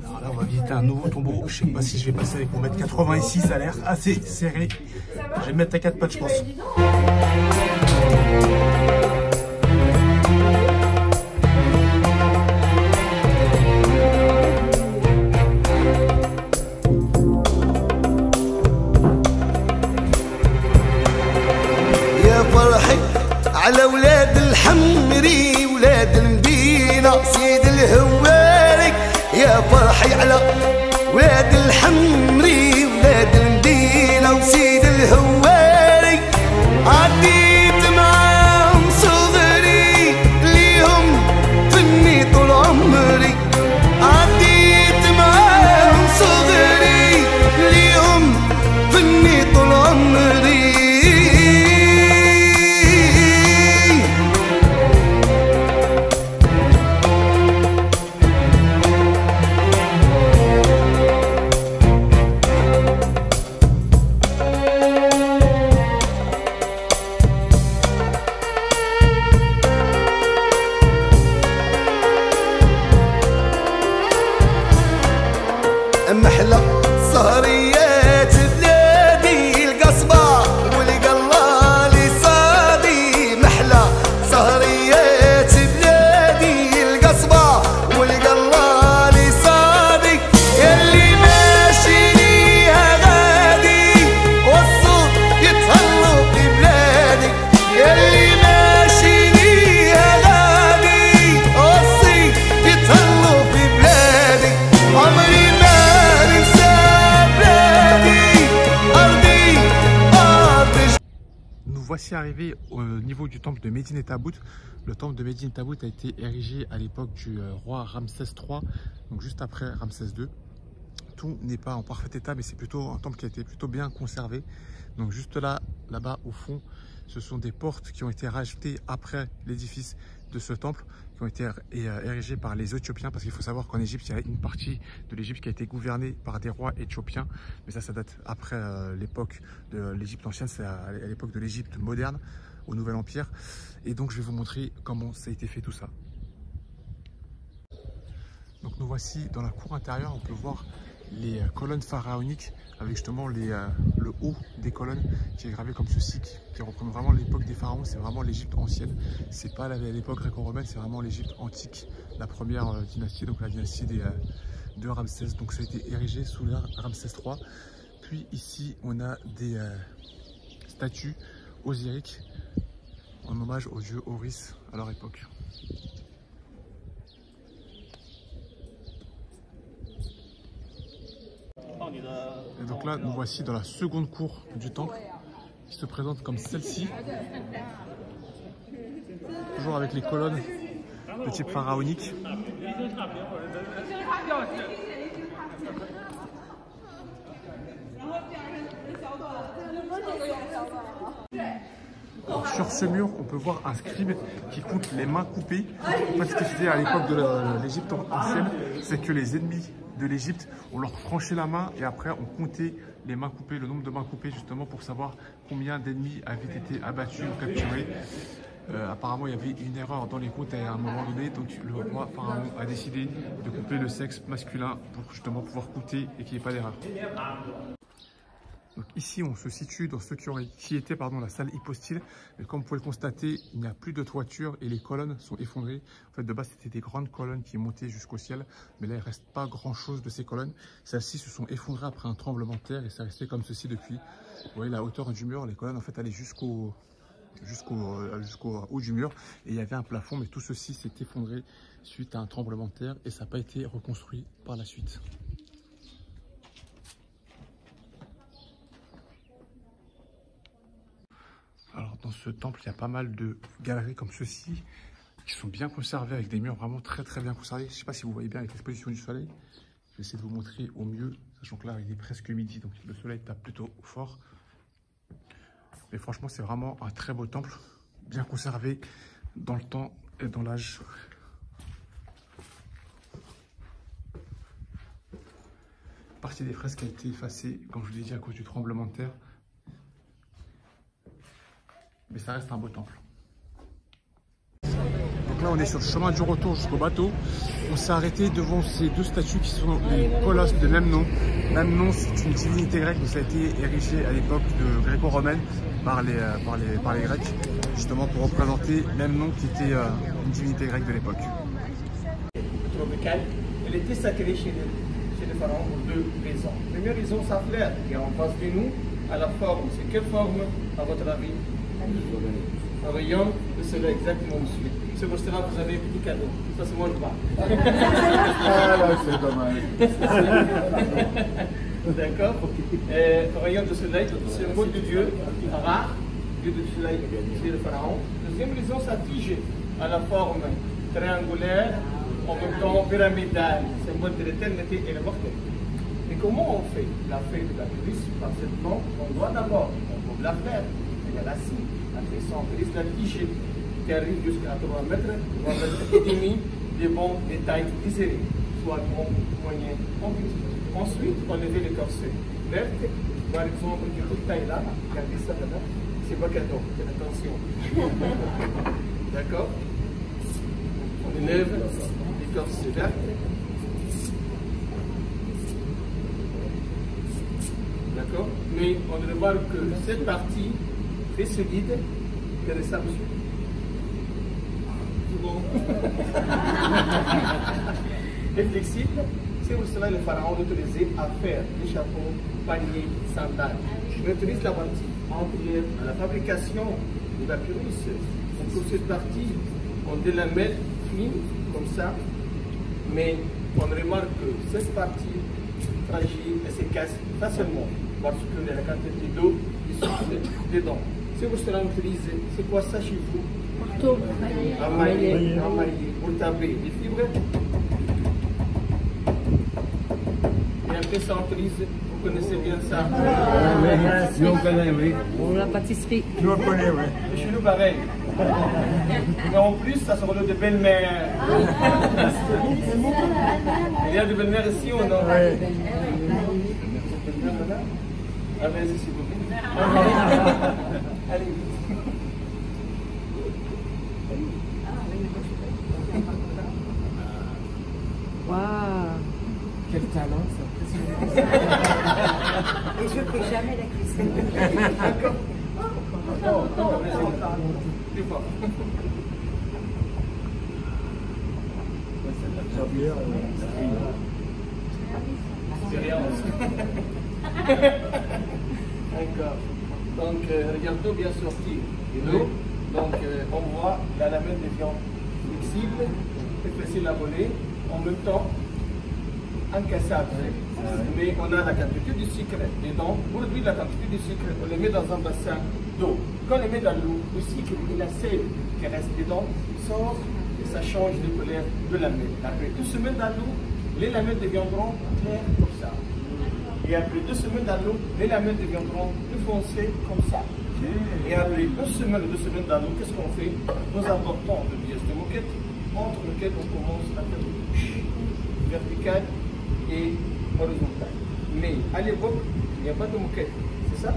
Alors là on va visiter un nouveau tombeau. Je sais pas si je vais passer avec mon mètre 80 ici, ça a l'air assez serré. Je vais me mettre à 4 pattes je pense. على ولاد الحمري ولاد المدينة سيد الهواري يا فرحي على ولاد الحمري ولاد المدينة وسيد الهواري عديت معاهم صغري ليهم فني طول عمري عديت معاهم صغري ليهم فني طول عمري محلى سهريات بلادي القصبة والقلالي صادي محلى سهريات بلادي القصبة والقلالي صادي يلي ماشي ليها غادي والصوت يتهلوا في بلادي يلي ماشي ليها غادي والصوت يتهلوا في بلادي عمري Nous voici arrivés au niveau du temple de Médine Tabout. Le temple de Médine Tabout a été érigé à l'époque du roi Ramsès III, donc juste après Ramsès II. Tout n'est pas en parfait état, mais c'est plutôt un temple qui a été plutôt bien conservé. Donc juste là-bas au fond, ce sont des portes qui ont été rajoutées après l'édifice de ce temple, qui ont été érigées par les Éthiopiens, parce qu'il faut savoir qu'en Égypte, il y a une partie de l'Égypte qui a été gouvernée par des rois éthiopiens, mais ça date après l'époque de l'Égypte ancienne, c'est à l'époque de l'Égypte moderne, au Nouvel Empire. Et donc je vais vous montrer comment ça a été fait tout ça. Donc nous voici dans la cour intérieure, on peut voir les colonnes pharaoniques avec justement le haut des colonnes qui est gravé comme ceci, qui représente vraiment l'époque des pharaons. C'est vraiment l'Égypte ancienne, c'est pas l'époque gréco-romaine, c'est vraiment l'Égypte antique, la première dynastie, donc la dynastie de Ramsès. Donc ça a été érigé sous l'ère Ramsès III. Puis ici, on a des statues osiriques en hommage au dieu Horus à leur époque. Et donc là, nous voici dans la seconde cour du temple, qui se présente comme celle-ci. Toujours avec les colonnes de type pharaonique. Alors, sur ce mur, on peut voir un scribe qui compte les mains coupées. En fait, ce qui se faisait à l'époque de l'Égypte ancienne, c'est que les ennemis de l'Égypte, on leur tranchait la main et après on comptait les mains coupées, le nombre de mains coupées justement pour savoir combien d'ennemis avaient été abattus ou capturés. Apparemment, il y avait une erreur dans les comptes à un moment donné, donc le roi pharaon a décidé de couper le sexe masculin pour justement pouvoir compter et qu'il n'y ait pas d'erreur. Donc ici, on se situe dans ce qui était la salle hypostyle. Mais comme vous pouvez le constater, il n'y a plus de toiture et les colonnes sont effondrées. En fait, de base, c'était des grandes colonnes qui montaient jusqu'au ciel. Mais là, il ne reste pas grand-chose de ces colonnes. Celles-ci se sont effondrées après un tremblement de terre et c'est resté comme ceci depuis. Vous voyez la hauteur du mur. Les colonnes, en fait, allaient jusqu'au haut du mur. Et il y avait un plafond, mais tout ceci s'est effondré suite à un tremblement de terre et ça n'a pas été reconstruit par la suite. Alors dans ce temple, il y a pas mal de galeries comme ceci qui sont bien conservées avec des murs vraiment très bien conservés. Je ne sais pas si vous voyez bien avec l'exposition du soleil. Je vais essayer de vous montrer au mieux, sachant que là il est presque midi, donc le soleil tape plutôt fort. Mais franchement, c'est vraiment un très beau temple, bien conservé dans le temps et dans l'âge. Une partie des fresques a été effacée, comme je vous l'ai dit, à cause du tremblement de terre. Mais ça reste un beau temple. Donc là, on est sur le chemin du retour jusqu'au bateau. On s'est arrêté devant ces deux statues qui sont les colosses de Memnon. Memnon, c'est une divinité grecque, mais ça a été érigé à l'époque gréco-romaine par les Grecs, justement pour représenter Memnon, qui était une divinité grecque de l'époque. Tropicale, elle était sacrée chez les pharaons pour deux raisons. Première raison, sa fleur qui est en face de nous, à la forme. C'est quelle forme, à votre avis? Un rayon de soleil, exactement monsieur. C'est pour cela que vous avez un petit cadeau. Ça, c'est moi le bas. Ah là, c'est dommage. D'accord. Rayon de soleil, c'est le mot de Dieu, rare, Dieu du soleil, c'est le pharaon. Deuxième raison, sa tige à la forme triangulaire, en même temps pyramidale, c'est le mot de l'éternité et le mortel. Et comment on fait la fête de la crise? Par cette plante, on doit d'abord, on peut la faire. Il y a la cime, après ça, on brise la tige qui arrive jusqu'à 3 mètres, on va mettre demi des bons détails désirés, soit grand, moyen, ou petit. Ensuite, on lève le corset. Verte, par exemple, qui est toute taille là, regardez ça là, c'est pas cadeau, faites attention. D'accord? On élève les corsets verts. D'accord? Mais on remarque que cette partie très solide que les sables. Bon. Et flexible, c'est pour cela que le pharaon l'utilisait à faire des chapeaux, paniers, sandales. On utilise la partie entière à la fabrication du papyrus. Donc pour cette partie, on doit la mettre fine, comme ça, mais on remarque que cette partie fragile, elle se casse facilement parce qu'il y a la quantité d'eau qui se dedans. C'est pour cela qu'on utilise, c'est quoi ça chez vous? Marteau. Amaillé, pour taper les fibres. Et après ça, on utilise, vous connaissez bien ça? Oui, on connaît, oui. Pour la pâtisserie. Nous on connaît, oui. Et chez nous, pareil. Mais en plus, ça se relève de belle-mère. Il y a de belle-mère ici ou non? Oui. Ah, vas-y, s'il vous plaît. Allez. Waouh. Quel talent, ça. Et je ne fais jamais la cuisine. D'accord. Non, plus fort. Expérience. D'accord. Donc, regardons bien sortir de l'eau. Donc, on voit la lamelle devient flexible, c'est facile à voler, en même temps incassable. Mais on a la quantité du sucre dedans. Pour réduire la quantité du sucre, on le met dans un bassin d'eau. Quand on le met dans l'eau, le sucre et la sel qui reste dedans sort et ça change de couleur de lamelle. Après 2 semaines dans l'eau, les lamelles deviendront claires comme ça. Et après 2 semaines dans l'eau, les lamelles deviendront plus foncées comme ça. Et après 1 semaine ou 2 semaines dans l'eau, qu'est-ce qu'on fait? Nous apportons le pièce de moquette, entre lesquelles on commence à faire des couches verticales et horizontales. Mais à l'époque, il n'y a pas de moquette, c'est ça?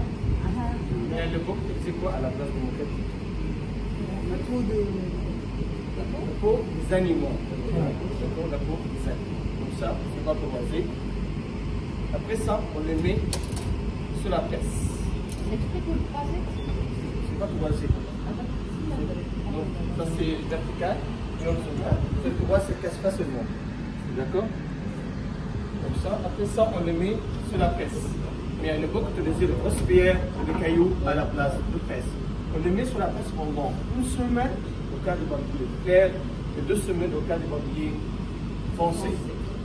Mais à l'époque, c'est quoi à la place de moquette? La peau de... La peau des animaux. D'accord, la peau des animaux. Comme ça, c'est pas croisé. Après ça, on les met sur la presse. C'est pas croisé. Donc, ça c'est vertical et horizontal. Cette croix se casse facilement. D'accord? Comme ça. Après ça, on les met sur la presse. Mais à l'époque, on utilisait de grosses pierres et des cailloux à la place de presse. On les met sur la presse pendant 1 semaine au cas de barbier clair et 2 semaines au cas de barbier foncé.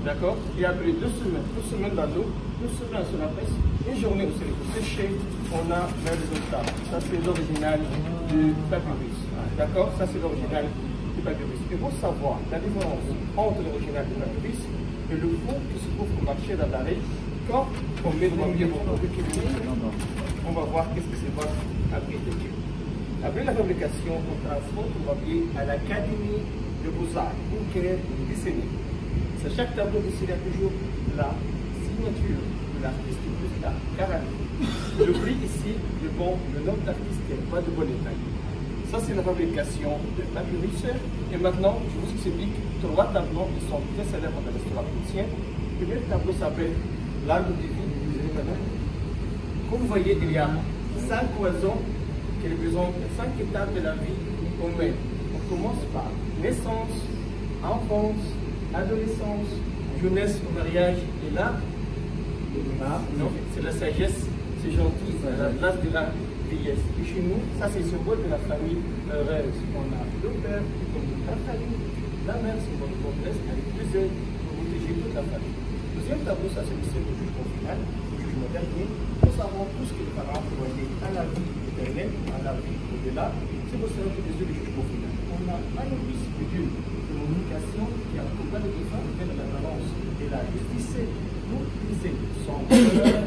D'accord? Et après 2 semaines, 2 semaines dans l'eau, 2 semaines sur la presse, une journée où c'est séché, on a le résultat. Ça c'est l'original du papyrus. D'accord? Ça c'est l'original du papyrus. Et pour savoir la différence entre l'original du papyrus et le faux qui se trouve au marché d'Adaré, quand on met le papier pour on va voir qu'est-ce qui se passe après. Après la fabrication, on transporte le papier à l'Académie de Beaux-Arts pour créer une décennie. Sur chaque tableau dessiné, il y a toujours la signature de l'artiste plus tard, garantie. Le prix ici, le nom d'artiste, pas de bon détail. Ça, c'est la fabrication de papyrus. Et maintenant, je vous explique 3 tableaux qui sont très célèbres dans l'histoire chrétienne. Le premier tableau s'appelle L'arbre de vie. Comme vous voyez, il y a 5 oiseaux qui représentent 5 étapes de la vie humaine. On commence par naissance, enfance, adolescence, jeunesse, mariage, et là, c'est la sagesse, c'est gentil, c'est la place de la vieillesse. Et chez nous, ça c'est le symbole de la famille heureuse. On a le père comme la famille, la mère c'est votre comtesse avec 2 ailes pour protéger toute la famille. Deuxième tableau, ça c'est le jugement final, le jugement dernier. Nous savons tout ce que les parents voyaient à la vie éternelle, à la vie au-delà. C'est pour cela que Jésus le jugement final. On a un office de Dieu, de communication qui accompagne les femmes vers la balance et la justice. Pour utiliser son cœur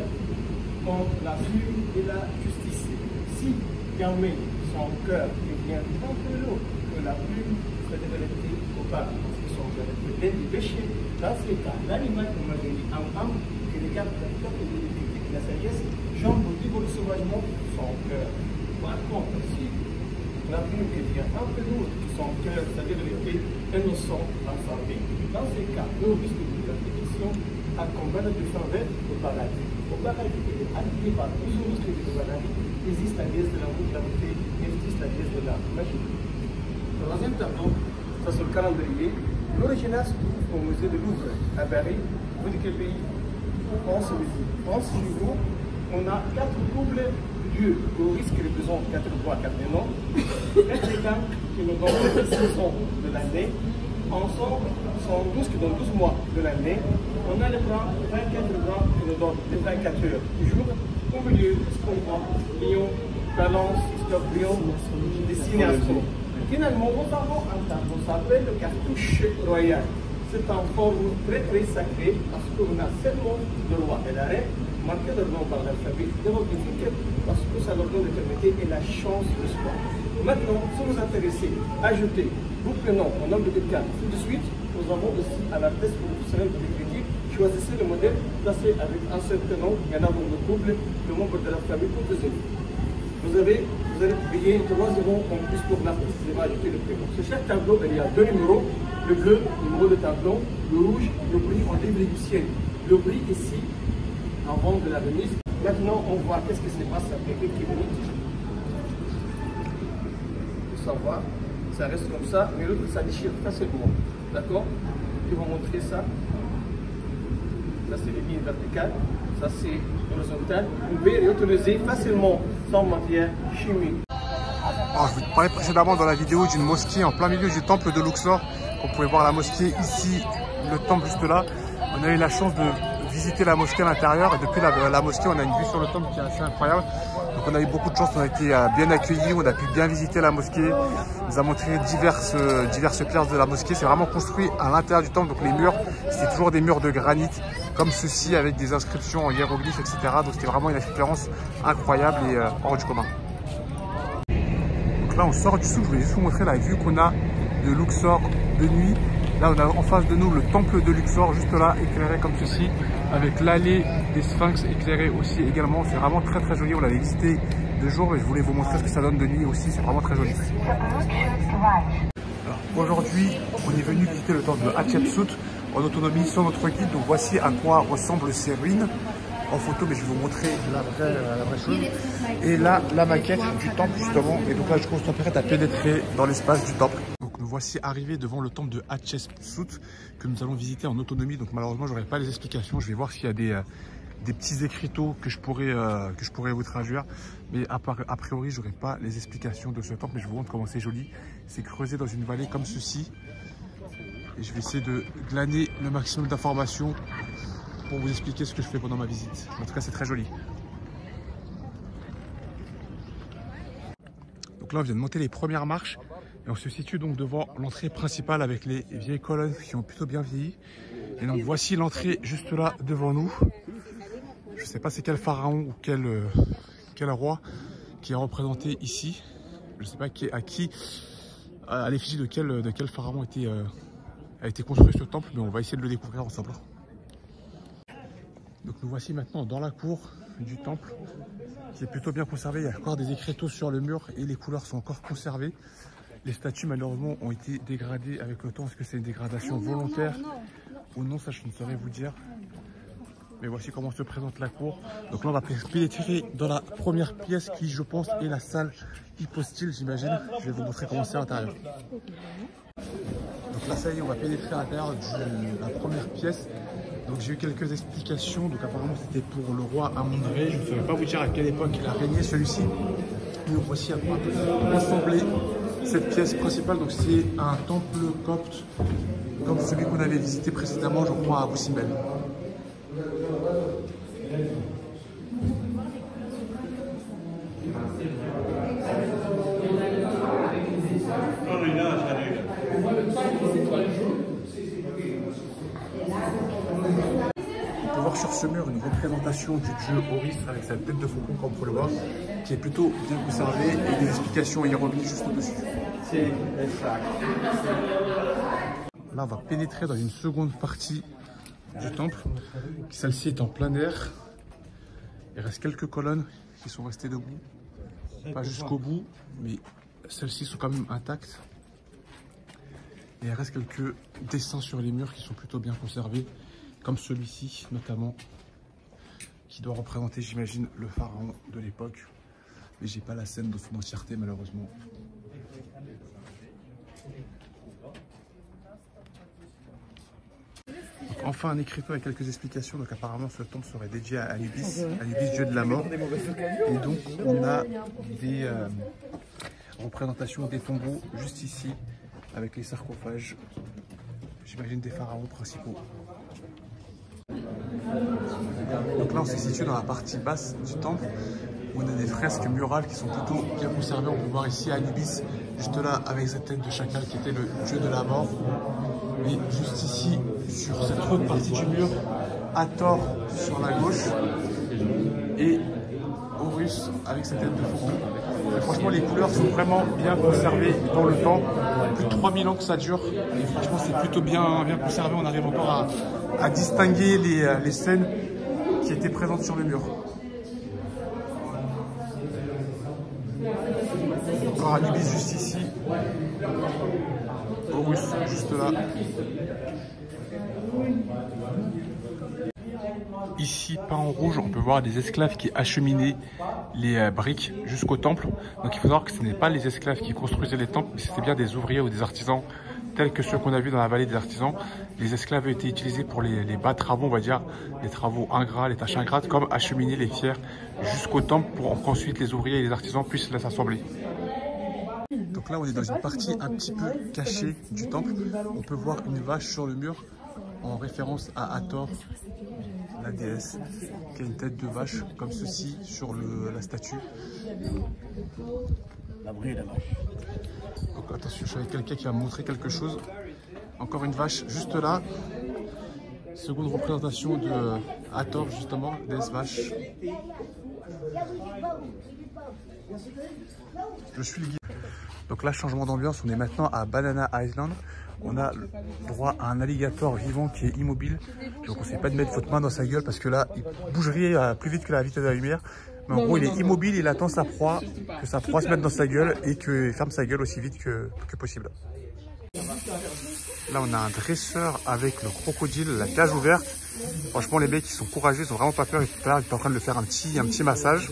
contre la plume et la justice. Si Yahweh, son cœur devient tant plus lourd que la plume, c'est de vérité coupable. Parce que son cœur est plein du péché. Dans ce cas, l'animal qu'on m'a dit en âme, qui regarde la tête et la sagesse, jambe au niveau du sauvagement, son cœur. Par contre, si la plume devient un peu lourde que son cœur, c'est-à-dire de vérité, innocent, enfermé. Dans ce cas, nous risquons de la pétition à combattre de fin vers le paradis. Au paradis, il est habillé par plusieurs risques de paradis. Existe la déesse de l'amour, de la beauté, existe la déesse de la magie. Troisième tableau, ça c'est le calendrier. L'original se trouve au musée de Louvre, à Paris. Vous de quel pays? France, chez vous, on a 4 couples de dieux. Le risque représente 4 rois, 4 noms. 4 états qui nous donnent les saisons de l'année. Ensemble, sont 12 qui donnent 12 mois de l'année. On a les bras, 24 bras qui nous donnent les 24 heures du jour. Au milieu, ce qu'on voit, lion, balance, scorpion, dessiné astro. Finalement, nous avons un tableau qui s'appelle le cartouche royal. C'est en forme très sacrée parce qu'on a seulement le roi et la reine marqués leur nom par l'alphabet hiéroglyphique parce que ça leur donne l'éternité et la chance de soi. Maintenant, si vous vous intéressez, ajoutez vos prénoms au nombre de quelqu'un tout de suite. Nous avons aussi à la tête professionnelle de l'écriture. Choisissez le modèle placé avec un seul prénom, il y en a dans le couple, le membre de la famille pour vous aider. Vous allez payer 3 euros en plus pour l'artiste qui va ajouter le prénom. Sur chaque tableau, il y a 2 numéros. Le bleu, le numéro de tableau, le rouge, le prix en livre du ciel. Le prix ici, en vente de la remise. Maintenant, on voit qu'est-ce qui se passe après quelques minutes. Pour savoir, ça reste comme ça, mais l'autre, ça déchire facilement. D'accord? Je vais vous montrer ça. Ça, c'est les lignes verticales. Ça, c'est horizontal. Vous pouvez réutiliser facilement sans matière chimique. Alors, je vous parlais précédemment dans la vidéo d'une mosquée en plein milieu du temple de Luxor. Vous pouvez voir la mosquée ici, le temple juste là. On a eu la chance de visiter la mosquée à l'intérieur et depuis la mosquée, on a une vue sur le temple qui est assez incroyable. Donc on a eu beaucoup de chance, on a été bien accueillis, on a pu bien visiter la mosquée. On nous a montré diverses pièces de la mosquée. C'est vraiment construit à l'intérieur du temple, donc les murs, c'est toujours des murs de granit comme ceci avec des inscriptions en hiéroglyphes, etc. Donc c'était vraiment une expérience incroyable et hors du commun. Donc là on sort du souk, je voulais juste vous montrer la vue qu'on a de Luxor de nuit. Là on a en face de nous le temple de Luxor, juste là, éclairé comme ceci, avec l'allée des Sphinx éclairée aussi également. C'est vraiment très très joli, on l'avait visité de jour mais je voulais vous montrer ce que ça donne de nuit aussi, c'est vraiment très joli. Aujourd'hui on est venu visiter le temple de Hatshepsut en autonomie sur notre guide, donc voici à quoi ressemblent ces ruines en photo, mais je vais vous montrer la vraie chose. Et là, la maquette du temple justement. Et donc là, je commence à pénétrer dans l'espace du temple. Donc nous voici arrivés devant le temple de Hatshepsut que nous allons visiter en autonomie. Donc malheureusement, je n'aurai pas les explications. Je vais voir s'il y a des petits écriteaux que je pourrais vous traduire. Mais a priori, je n'aurai pas les explications de ce temple. Mais je vous montre comment c'est joli. C'est creusé dans une vallée comme ceci. Et je vais essayer de glaner le maximum d'informations pour vous expliquer ce que je fais pendant ma visite. En tout cas, c'est très joli. Donc là, on vient de monter les premières marches et on se situe donc devant l'entrée principale avec les vieilles colonnes qui ont plutôt bien vieilli. Et donc voici l'entrée juste là devant nous. Je ne sais pas c'est quel pharaon ou quel roi qui est représenté ici. Je ne sais pas à l'effigie de quel pharaon a été construit ce temple, mais on va essayer de le découvrir ensemble. Donc nous voici maintenant dans la cour du temple qui est plutôt bien conservée. Il y a encore des écriteaux sur le mur et les couleurs sont encore conservées. Les statues malheureusement ont été dégradées avec le temps. Est-ce que c'est une dégradation volontaire ou non? Ça je ne saurais vous dire. Mais voici comment se présente la cour. Donc là on va pénétrer dans la première pièce qui je pense est la salle hypostyle, j'imagine. Je vais vous montrer comment c'est à l'intérieur. Donc là ça y est, on va pénétrer à l'intérieur de la première pièce. Donc j'ai eu quelques explications, donc apparemment c'était pour le roi Amon-Rê. Je ne saurais pas vous dire à quelle époque il a régné celui-ci. Donc voici à quoi ressemblait cette pièce principale. Donc c'est un temple copte, comme celui qu'on avait visité précédemment, je crois, à Abu Simbel. On peut voir sur ce mur une représentation du dieu Horus avec sa tête de faucon comme vous pouvez le voir, qui est plutôt bien conservée et des explications hiéroglyphes juste au-dessus. Là on va pénétrer dans une seconde partie du temple, celle-ci est en plein air. Il reste quelques colonnes qui sont restées debout, pas jusqu'au bout, mais celles-ci sont quand même intactes. Et il reste quelques dessins sur les murs qui sont plutôt bien conservés, comme celui-ci notamment, qui doit représenter, j'imagine, le pharaon de l'époque. Mais j'ai pas la scène de son entièreté malheureusement. Donc, enfin un écriteau avec quelques explications. Donc apparemment ce temple serait dédié à Anubis, dieu de la mort. Et donc on a des représentations des tombeaux juste ici avec les sarcophages, j'imagine des pharaons principaux. Donc là on se situe dans la partie basse du temple où on a des fresques murales qui sont plutôt bien conservées. On peut voir ici Anubis juste là avec sa tête de chacal qui était le dieu de la mort. Et juste ici sur cette autre partie du mur, Hathor sur la gauche et Horus avec sa tête de faucon. Et franchement les couleurs sont vraiment bien conservées dans le temps. Plus de 3000 ans que ça dure et franchement c'est plutôt bien conservé. On arrive encore à distinguer les scènes qui étaient présentes sur le mur. Encore Anubis juste ici, Horus juste là. Ici, peint en rouge, on peut voir des esclaves qui acheminaient les briques jusqu'au temple. Donc il faut savoir que ce n'est pas les esclaves qui construisaient les temples, mais c'était bien des ouvriers ou des artisans tels que ceux qu'on a vus dans la vallée des artisans, les esclaves étaient utilisés pour les bas travaux, on va dire, les travaux ingrats, les tâches ingrates, comme acheminer les pierres jusqu'au temple pour qu'ensuite les ouvriers et les artisans puissent les assembler. Donc là, on est dans une partie un petit peu cachée du temple. On peut voir une vache sur le mur en référence à Hathor, la déesse, qui a une tête de vache comme ceci sur la statue. La vraie la vache. Donc attention, je suis avec quelqu'un qui va me montrer quelque chose. Encore une vache juste là. Seconde représentation de Hathor, justement, déesse vache. Je suis le guide. Donc là, changement d'ambiance, on est maintenant à Banana Island. On a droit à un alligator vivant qui est immobile. Je vous conseille pas de mettre votre main dans sa gueule parce que là, il bougerait plus vite que la vitesse de la lumière. Mais en gros, il est immobile, il attend sa proie, que sa proie se mette dans sa gueule et qu'il ferme sa gueule aussi vite que possible. Là, on a un dresseur avec le crocodile, la cage ouverte. Franchement, les mecs, ils sont courageux, ils ont vraiment pas peur. Tout à l'heure, ils étaient en train de le faire un petit massage.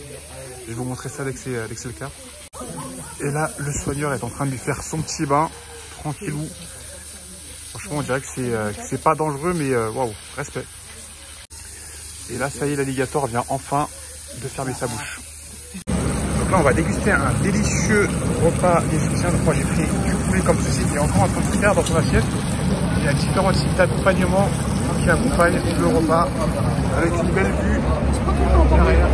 Je vais vous montrer ça avec c'est le cas. Et là, le soigneur est en train de lui faire son petit bain, tranquillou. Franchement, on dirait que c'est pas dangereux, mais waouh, respect. Et là, ça y est, l'alligator vient enfin de fermer sa bouche. Donc là, on va déguster un délicieux repas égyptien. Donc moi, j'ai pris du poulet comme ceci, qui est encore en train de cuire dans son assiette. Il y a différents types d'accompagnement qui accompagnent le repas avec une belle vue derrière.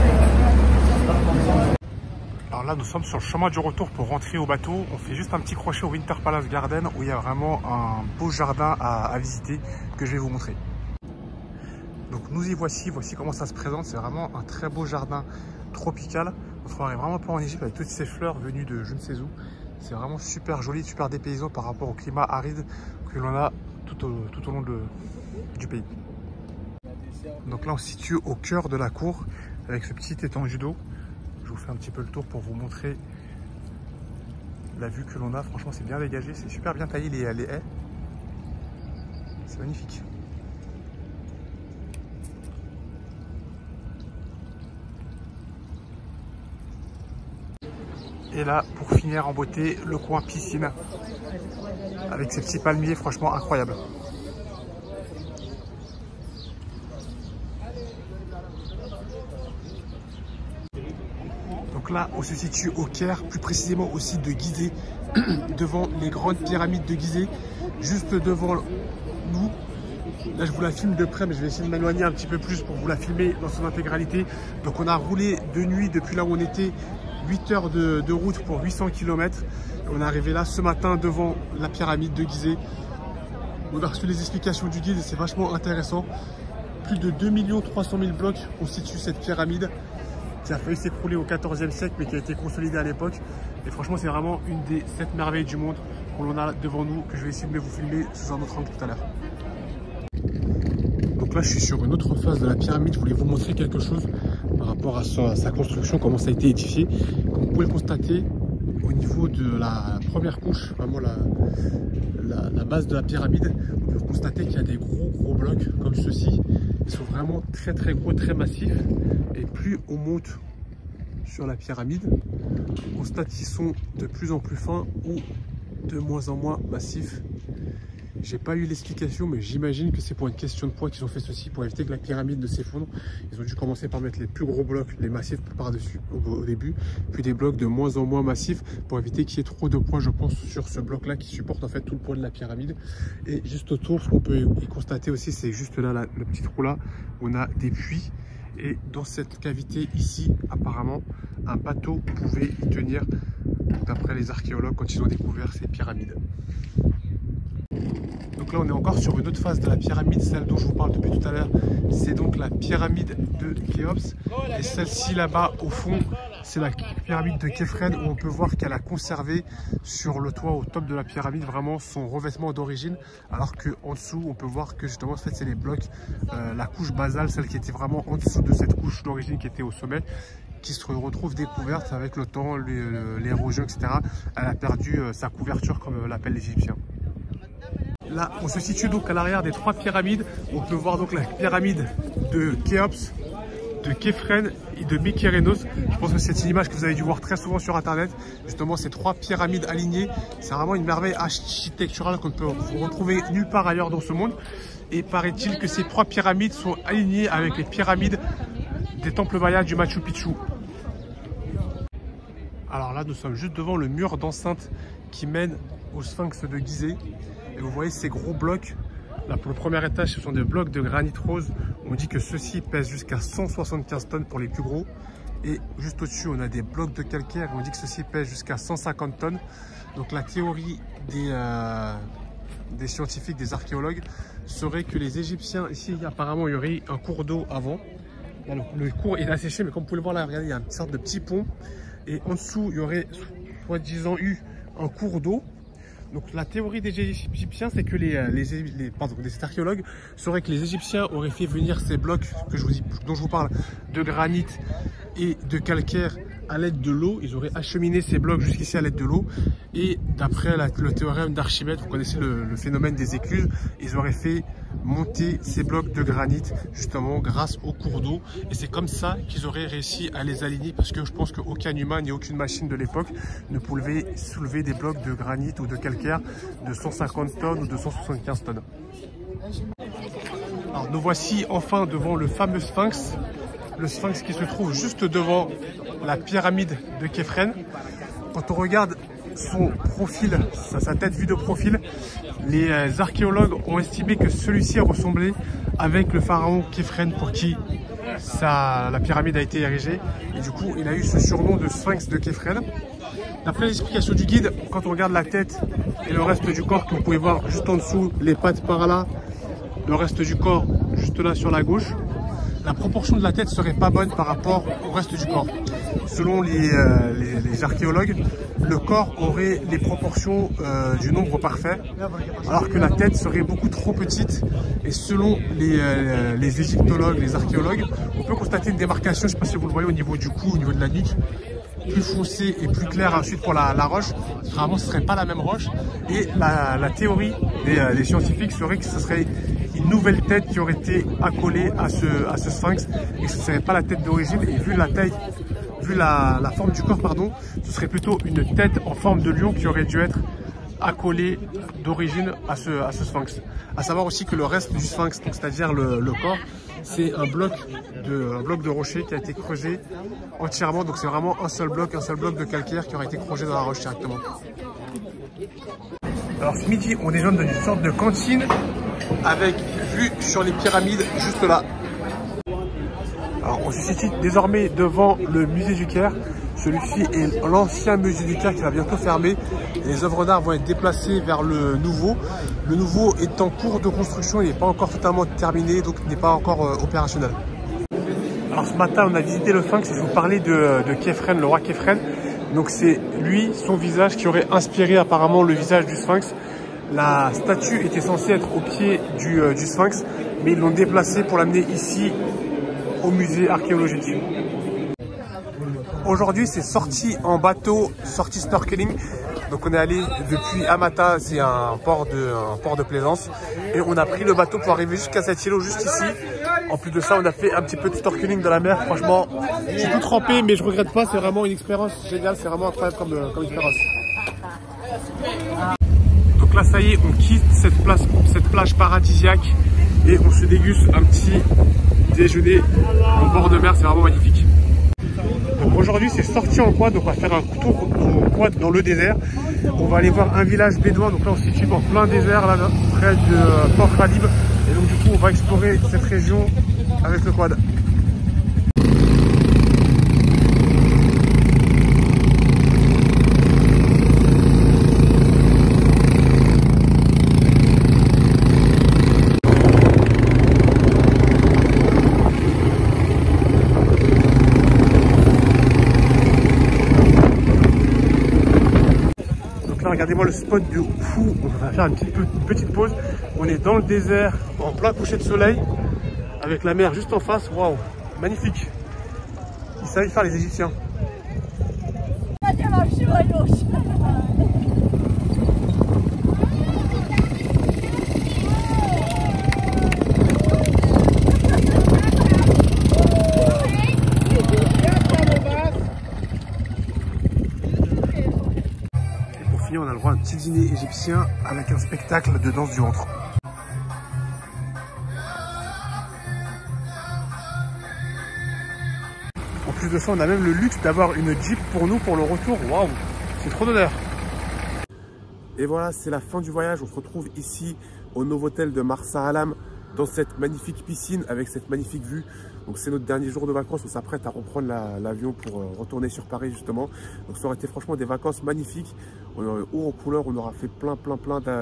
Alors là, nous sommes sur le chemin du retour pour rentrer au bateau. On fait juste un petit crochet au Winter Palace Garden où il y a vraiment un beau jardin à visiter que je vais vous montrer. Donc nous y voici comment ça se présente. C'est vraiment un très beau jardin tropical. On se croirait vraiment pas en Égypte avec toutes ces fleurs venues de je ne sais où. C'est vraiment super joli, super dépaysant par rapport au climat aride que l'on a tout au long du pays. Donc là, on se situe au cœur de la cour avec ce petit étendue d'eau. Je vous fais un petit peu le tour pour vous montrer la vue que l'on a. Franchement, c'est bien dégagé, c'est super bien taillé les haies. C'est magnifique. Et là, pour finir en beauté, le coin piscine avec ces petits palmiers, franchement incroyable. Donc là, on se situe au Caire, plus précisément au site de Gizeh, devant les grandes pyramides de Gizeh, juste devant nous. Là, je vous la filme de près, mais je vais essayer de m'éloigner un petit peu plus pour vous la filmer dans son intégralité. Donc on a roulé de nuit depuis là où on était, 8 heures de route pour 800 km. On est arrivé là ce matin devant la pyramide de Gizeh. On a reçu les explications du guide et c'est vachement intéressant. Plus de 2 300 000 blocs constituent cette pyramide qui a failli s'écrouler au XIVe siècle mais qui a été consolidée à l'époque. Et franchement, c'est vraiment une des 7 merveilles du monde qu'on a devant nous, que je vais essayer de vous filmer sous un autre angle tout à l'heure. Donc là, je suis sur une autre phase de la pyramide. Je voulais vous montrer quelque chose par rapport à sa construction, comment ça a été édifié. Comme vous pouvez le constater, au niveau de la première couche, vraiment la base de la pyramide, on peut constater qu'il y a des gros blocs comme ceux-ci. Ils sont vraiment très gros, très massifs. Et plus on monte sur la pyramide, on constate qu'ils sont de plus en plus fins ou de moins en moins massifs. J'ai pas eu l'explication, mais j'imagine que c'est pour une question de poids qu'ils ont fait ceci, pour éviter que la pyramide ne s'effondre. Ils ont dû commencer par mettre les plus gros blocs, les massifs par-dessus au début, puis des blocs de moins en moins massifs pour éviter qu'il y ait trop de poids, je pense, sur ce bloc-là qui supporte en fait tout le poids de la pyramide. Et juste autour, ce qu'on peut y constater aussi, c'est juste là, le petit trou là, on a des puits. Et dans cette cavité ici, apparemment, un bateau pouvait y tenir, d'après les archéologues, quand ils ont découvert ces pyramides. Donc là, on est encore sur une autre phase de la pyramide, celle dont je vous parle depuis tout à l'heure. C'est donc la pyramide de Khéops. Et celle-ci là-bas, au fond, c'est la pyramide de Khéphren, où on peut voir qu'elle a conservé sur le toit, au top de la pyramide, vraiment son revêtement d'origine. Alors qu'en dessous, on peut voir que justement, en fait, c'est les blocs, la couche basale, celle qui était vraiment en dessous de cette couche d'origine qui était au sommet, qui se retrouve découverte avec le temps, l'érosion, etc. Elle a perdu sa couverture, comme l'appellent les Égyptiens. Là, on se situe donc à l'arrière des 3 pyramides. On peut voir donc la pyramide de Khéops, de Képhren et de Mykérénos. Je pense que c'est une image que vous avez dû voir très souvent sur internet. Justement, ces 3 pyramides alignées, c'est vraiment une merveille architecturale qu'on peut retrouver nulle part ailleurs dans ce monde. Et paraît-il que ces 3 pyramides sont alignées avec les pyramides des temples mayas du Machu Picchu. Alors là, nous sommes juste devant le mur d'enceinte qui mène au Sphinx de Gizeh. Et vous voyez ces gros blocs. Là, pour le premier étage, ce sont des blocs de granit rose. On dit que ceux-ci pèsent jusqu'à 175 tonnes pour les plus gros. Et juste au-dessus, on a des blocs de calcaire. On dit que ceux-ci pèsent jusqu'à 150 tonnes. Donc la théorie des scientifiques, des archéologues, serait que les Égyptiens, ici apparemment il y aurait un cours d'eau avant. Là, le cours est asséché, mais comme vous pouvez le voir là, regardez, il y a une sorte de petit pont. Et en dessous, il y aurait soi-disant eu un cours d'eau. Donc la théorie des Égyptiens, c'est que les archéologues sauraient que les Égyptiens auraient fait venir ces blocs dont je vous parle, de granit et de calcaire à l'aide de l'eau. Ils auraient acheminé ces blocs jusqu'ici à l'aide de l'eau. Et d'après le théorème d'Archimède, vous connaissez le phénomène des écluses, ils auraient fait monter ces blocs de granit justement grâce au cours d'eau. Et c'est comme ça qu'ils auraient réussi à les aligner, parce que je pense qu'aucun humain ni aucune machine de l'époque ne pouvait soulever des blocs de granit ou de calcaire de 150 tonnes ou de 175 tonnes. Alors nous voici enfin devant le fameux Sphinx. Le Sphinx qui se trouve juste devant la pyramide de Képhren. Quand on regarde son profil, sa tête vue de profil, les archéologues ont estimé que celui-ci ressemblait avec le pharaon Képhren pour qui la pyramide a été érigée. Et du coup, il a eu ce surnom de Sphinx de Képhren. D'après l'explication du guide, quand on regarde la tête et le reste du corps, que vous pouvez voir juste en dessous, les pattes par là, le reste du corps juste là sur la gauche, la proportion de la tête serait pas bonne par rapport au reste du corps. Selon les archéologues, le corps aurait les proportions du nombre parfait, alors que la tête serait beaucoup trop petite. Et selon les égyptologues, les archéologues, on peut constater une démarcation, je ne sais pas si vous le voyez au niveau du cou, au niveau de la nuque, plus foncé et plus clair ensuite pour la roche. Vraiment, ce ne serait pas la même roche. Et la théorie des scientifiques serait que ce serait une nouvelle tête qui aurait été accolée à ce sphinx et que ce ne serait pas la tête d'origine. Et vu la taille, vu la forme du corps, pardon, ce serait plutôt une tête en forme de lion qui aurait dû être accolée d'origine à ce sphinx. À savoir aussi que le reste du sphinx, c'est-à-dire le corps, c'est un bloc de rocher qui a été creusé entièrement. Donc c'est vraiment un seul bloc de calcaire qui aurait été creusé dans la roche directement. Alors ce midi, on est dans une sorte de cantine avec vue sur les pyramides juste là. Alors on se situe désormais devant le musée du Caire. Celui-ci est l'ancien musée du Caire qui va bientôt fermer. Et les œuvres d'art vont être déplacées vers le nouveau. Le nouveau est en cours de construction, il n'est pas encore totalement terminé, donc il n'est pas encore opérationnel. Alors ce matin, on a visité le Sphinx et je vous parlais de Képhren, le roi Képhren. Donc c'est lui, son visage, qui aurait inspiré apparemment le visage du Sphinx. La statue était censée être au pied du Sphinx, mais ils l'ont déplacée pour l'amener ici au musée archéologique. Aujourd'hui, c'est sorti en bateau, sortie snorkeling. Donc on est allé depuis Amata, c'est un port de plaisance. Et on a pris le bateau pour arriver jusqu'à cet îlot, juste ici. En plus de ça, on a fait un petit peu de snorkeling dans la mer. Franchement, j'ai tout trempé, mais je regrette pas. C'est vraiment une expérience géniale. C'est vraiment incroyable comme expérience. Donc là, ça y est, on quitte cette plage paradisiaque. Et on se déguste un petit déjeuner au bord de mer. C'est vraiment magnifique. Donc aujourd'hui, c'est sorti en quad. Donc on va faire un tour au quad dans le désert. On va aller voir un village bédouin. Donc là, on se situe en plein désert, là, près de Port Khalib. Et donc du coup, on va explorer cette région avec le quad. Regardez-moi le spot de fou. On va faire une petite pause. On est dans le désert, en plein coucher de soleil, avec la mer juste en face. Waouh, magnifique. Ils savent faire les Égyptiens. fini, on a le droit à un petit dîner égyptien avec un spectacle de danse du ventre. En plus de ça, on a même le luxe d'avoir une Jeep pour nous pour le retour. Waouh, c'est trop d'honneur. Et voilà, c'est la fin du voyage. On se retrouve ici au Novotel de Marsa Alam dans cette magnifique piscine avec cette magnifique vue. Donc c'est notre dernier jour de vacances. On s'apprête à reprendre l'avion pour retourner sur Paris justement. Donc ça aurait été franchement des vacances magnifiques. Haut en couleur, on aura fait plein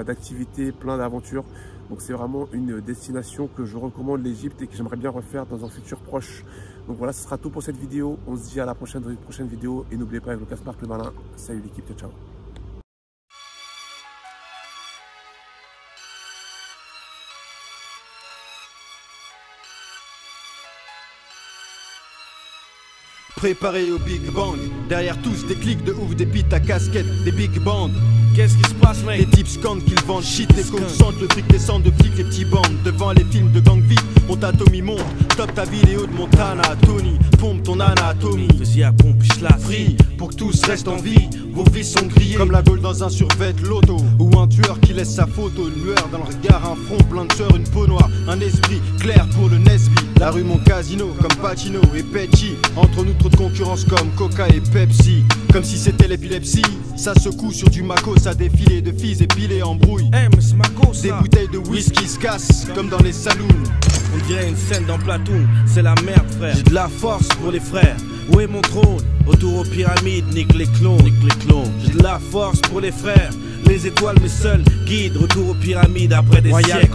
d'activités, plein d'aventures. Donc c'est vraiment une destination que je recommande, l'Égypte, et que j'aimerais bien refaire dans un futur proche. Donc voilà, ce sera tout pour cette vidéo. On se dit à la prochaine dans une prochaine vidéo. Et n'oubliez pas, avec Lucas Marc le Malin. Salut l'équipe, ciao. Préparé au Big Bang, derrière tous des clics de ouf, des bites à casquette, des big bands. Qu'est-ce qui se passe, mec? Les types scandent qu'ils vendent shit, les consentent, le fric descend de flics, les petits bandes. Devant les films de gang vite, mon tatomie monte. Top ta vidéo de Montana, Tony, pompe ton anatomie. Vas-y à pompe, je la Free, pour que tous restent en vie, vos vies sont grillées. Comme la gaule dans un survêt loto, ou un tueur qui laisse sa photo. Une lueur dans le regard, un front plein de sueur, une peau noire. Un esprit clair pour le Nesby. La rue mon casino, comme Pacino et Pecci. Entre nous trop de concurrence comme Coca et Pepsi. Comme si c'était l'épilepsie, ça secoue sur du Mako, ça défilé de filles épilées en brouille. mais c'est Mako, ça. Des bouteilles de whisky se cassent, comme dans les saloons. On dirait une scène dans Platoon, c'est la merde, frère. J'ai de la force pour les frères. Où est mon trône? Autour aux pyramides, nique les clones, J'ai de la force pour les frères. Les étoiles, mes seuls guides. Retour aux pyramides après des siècles.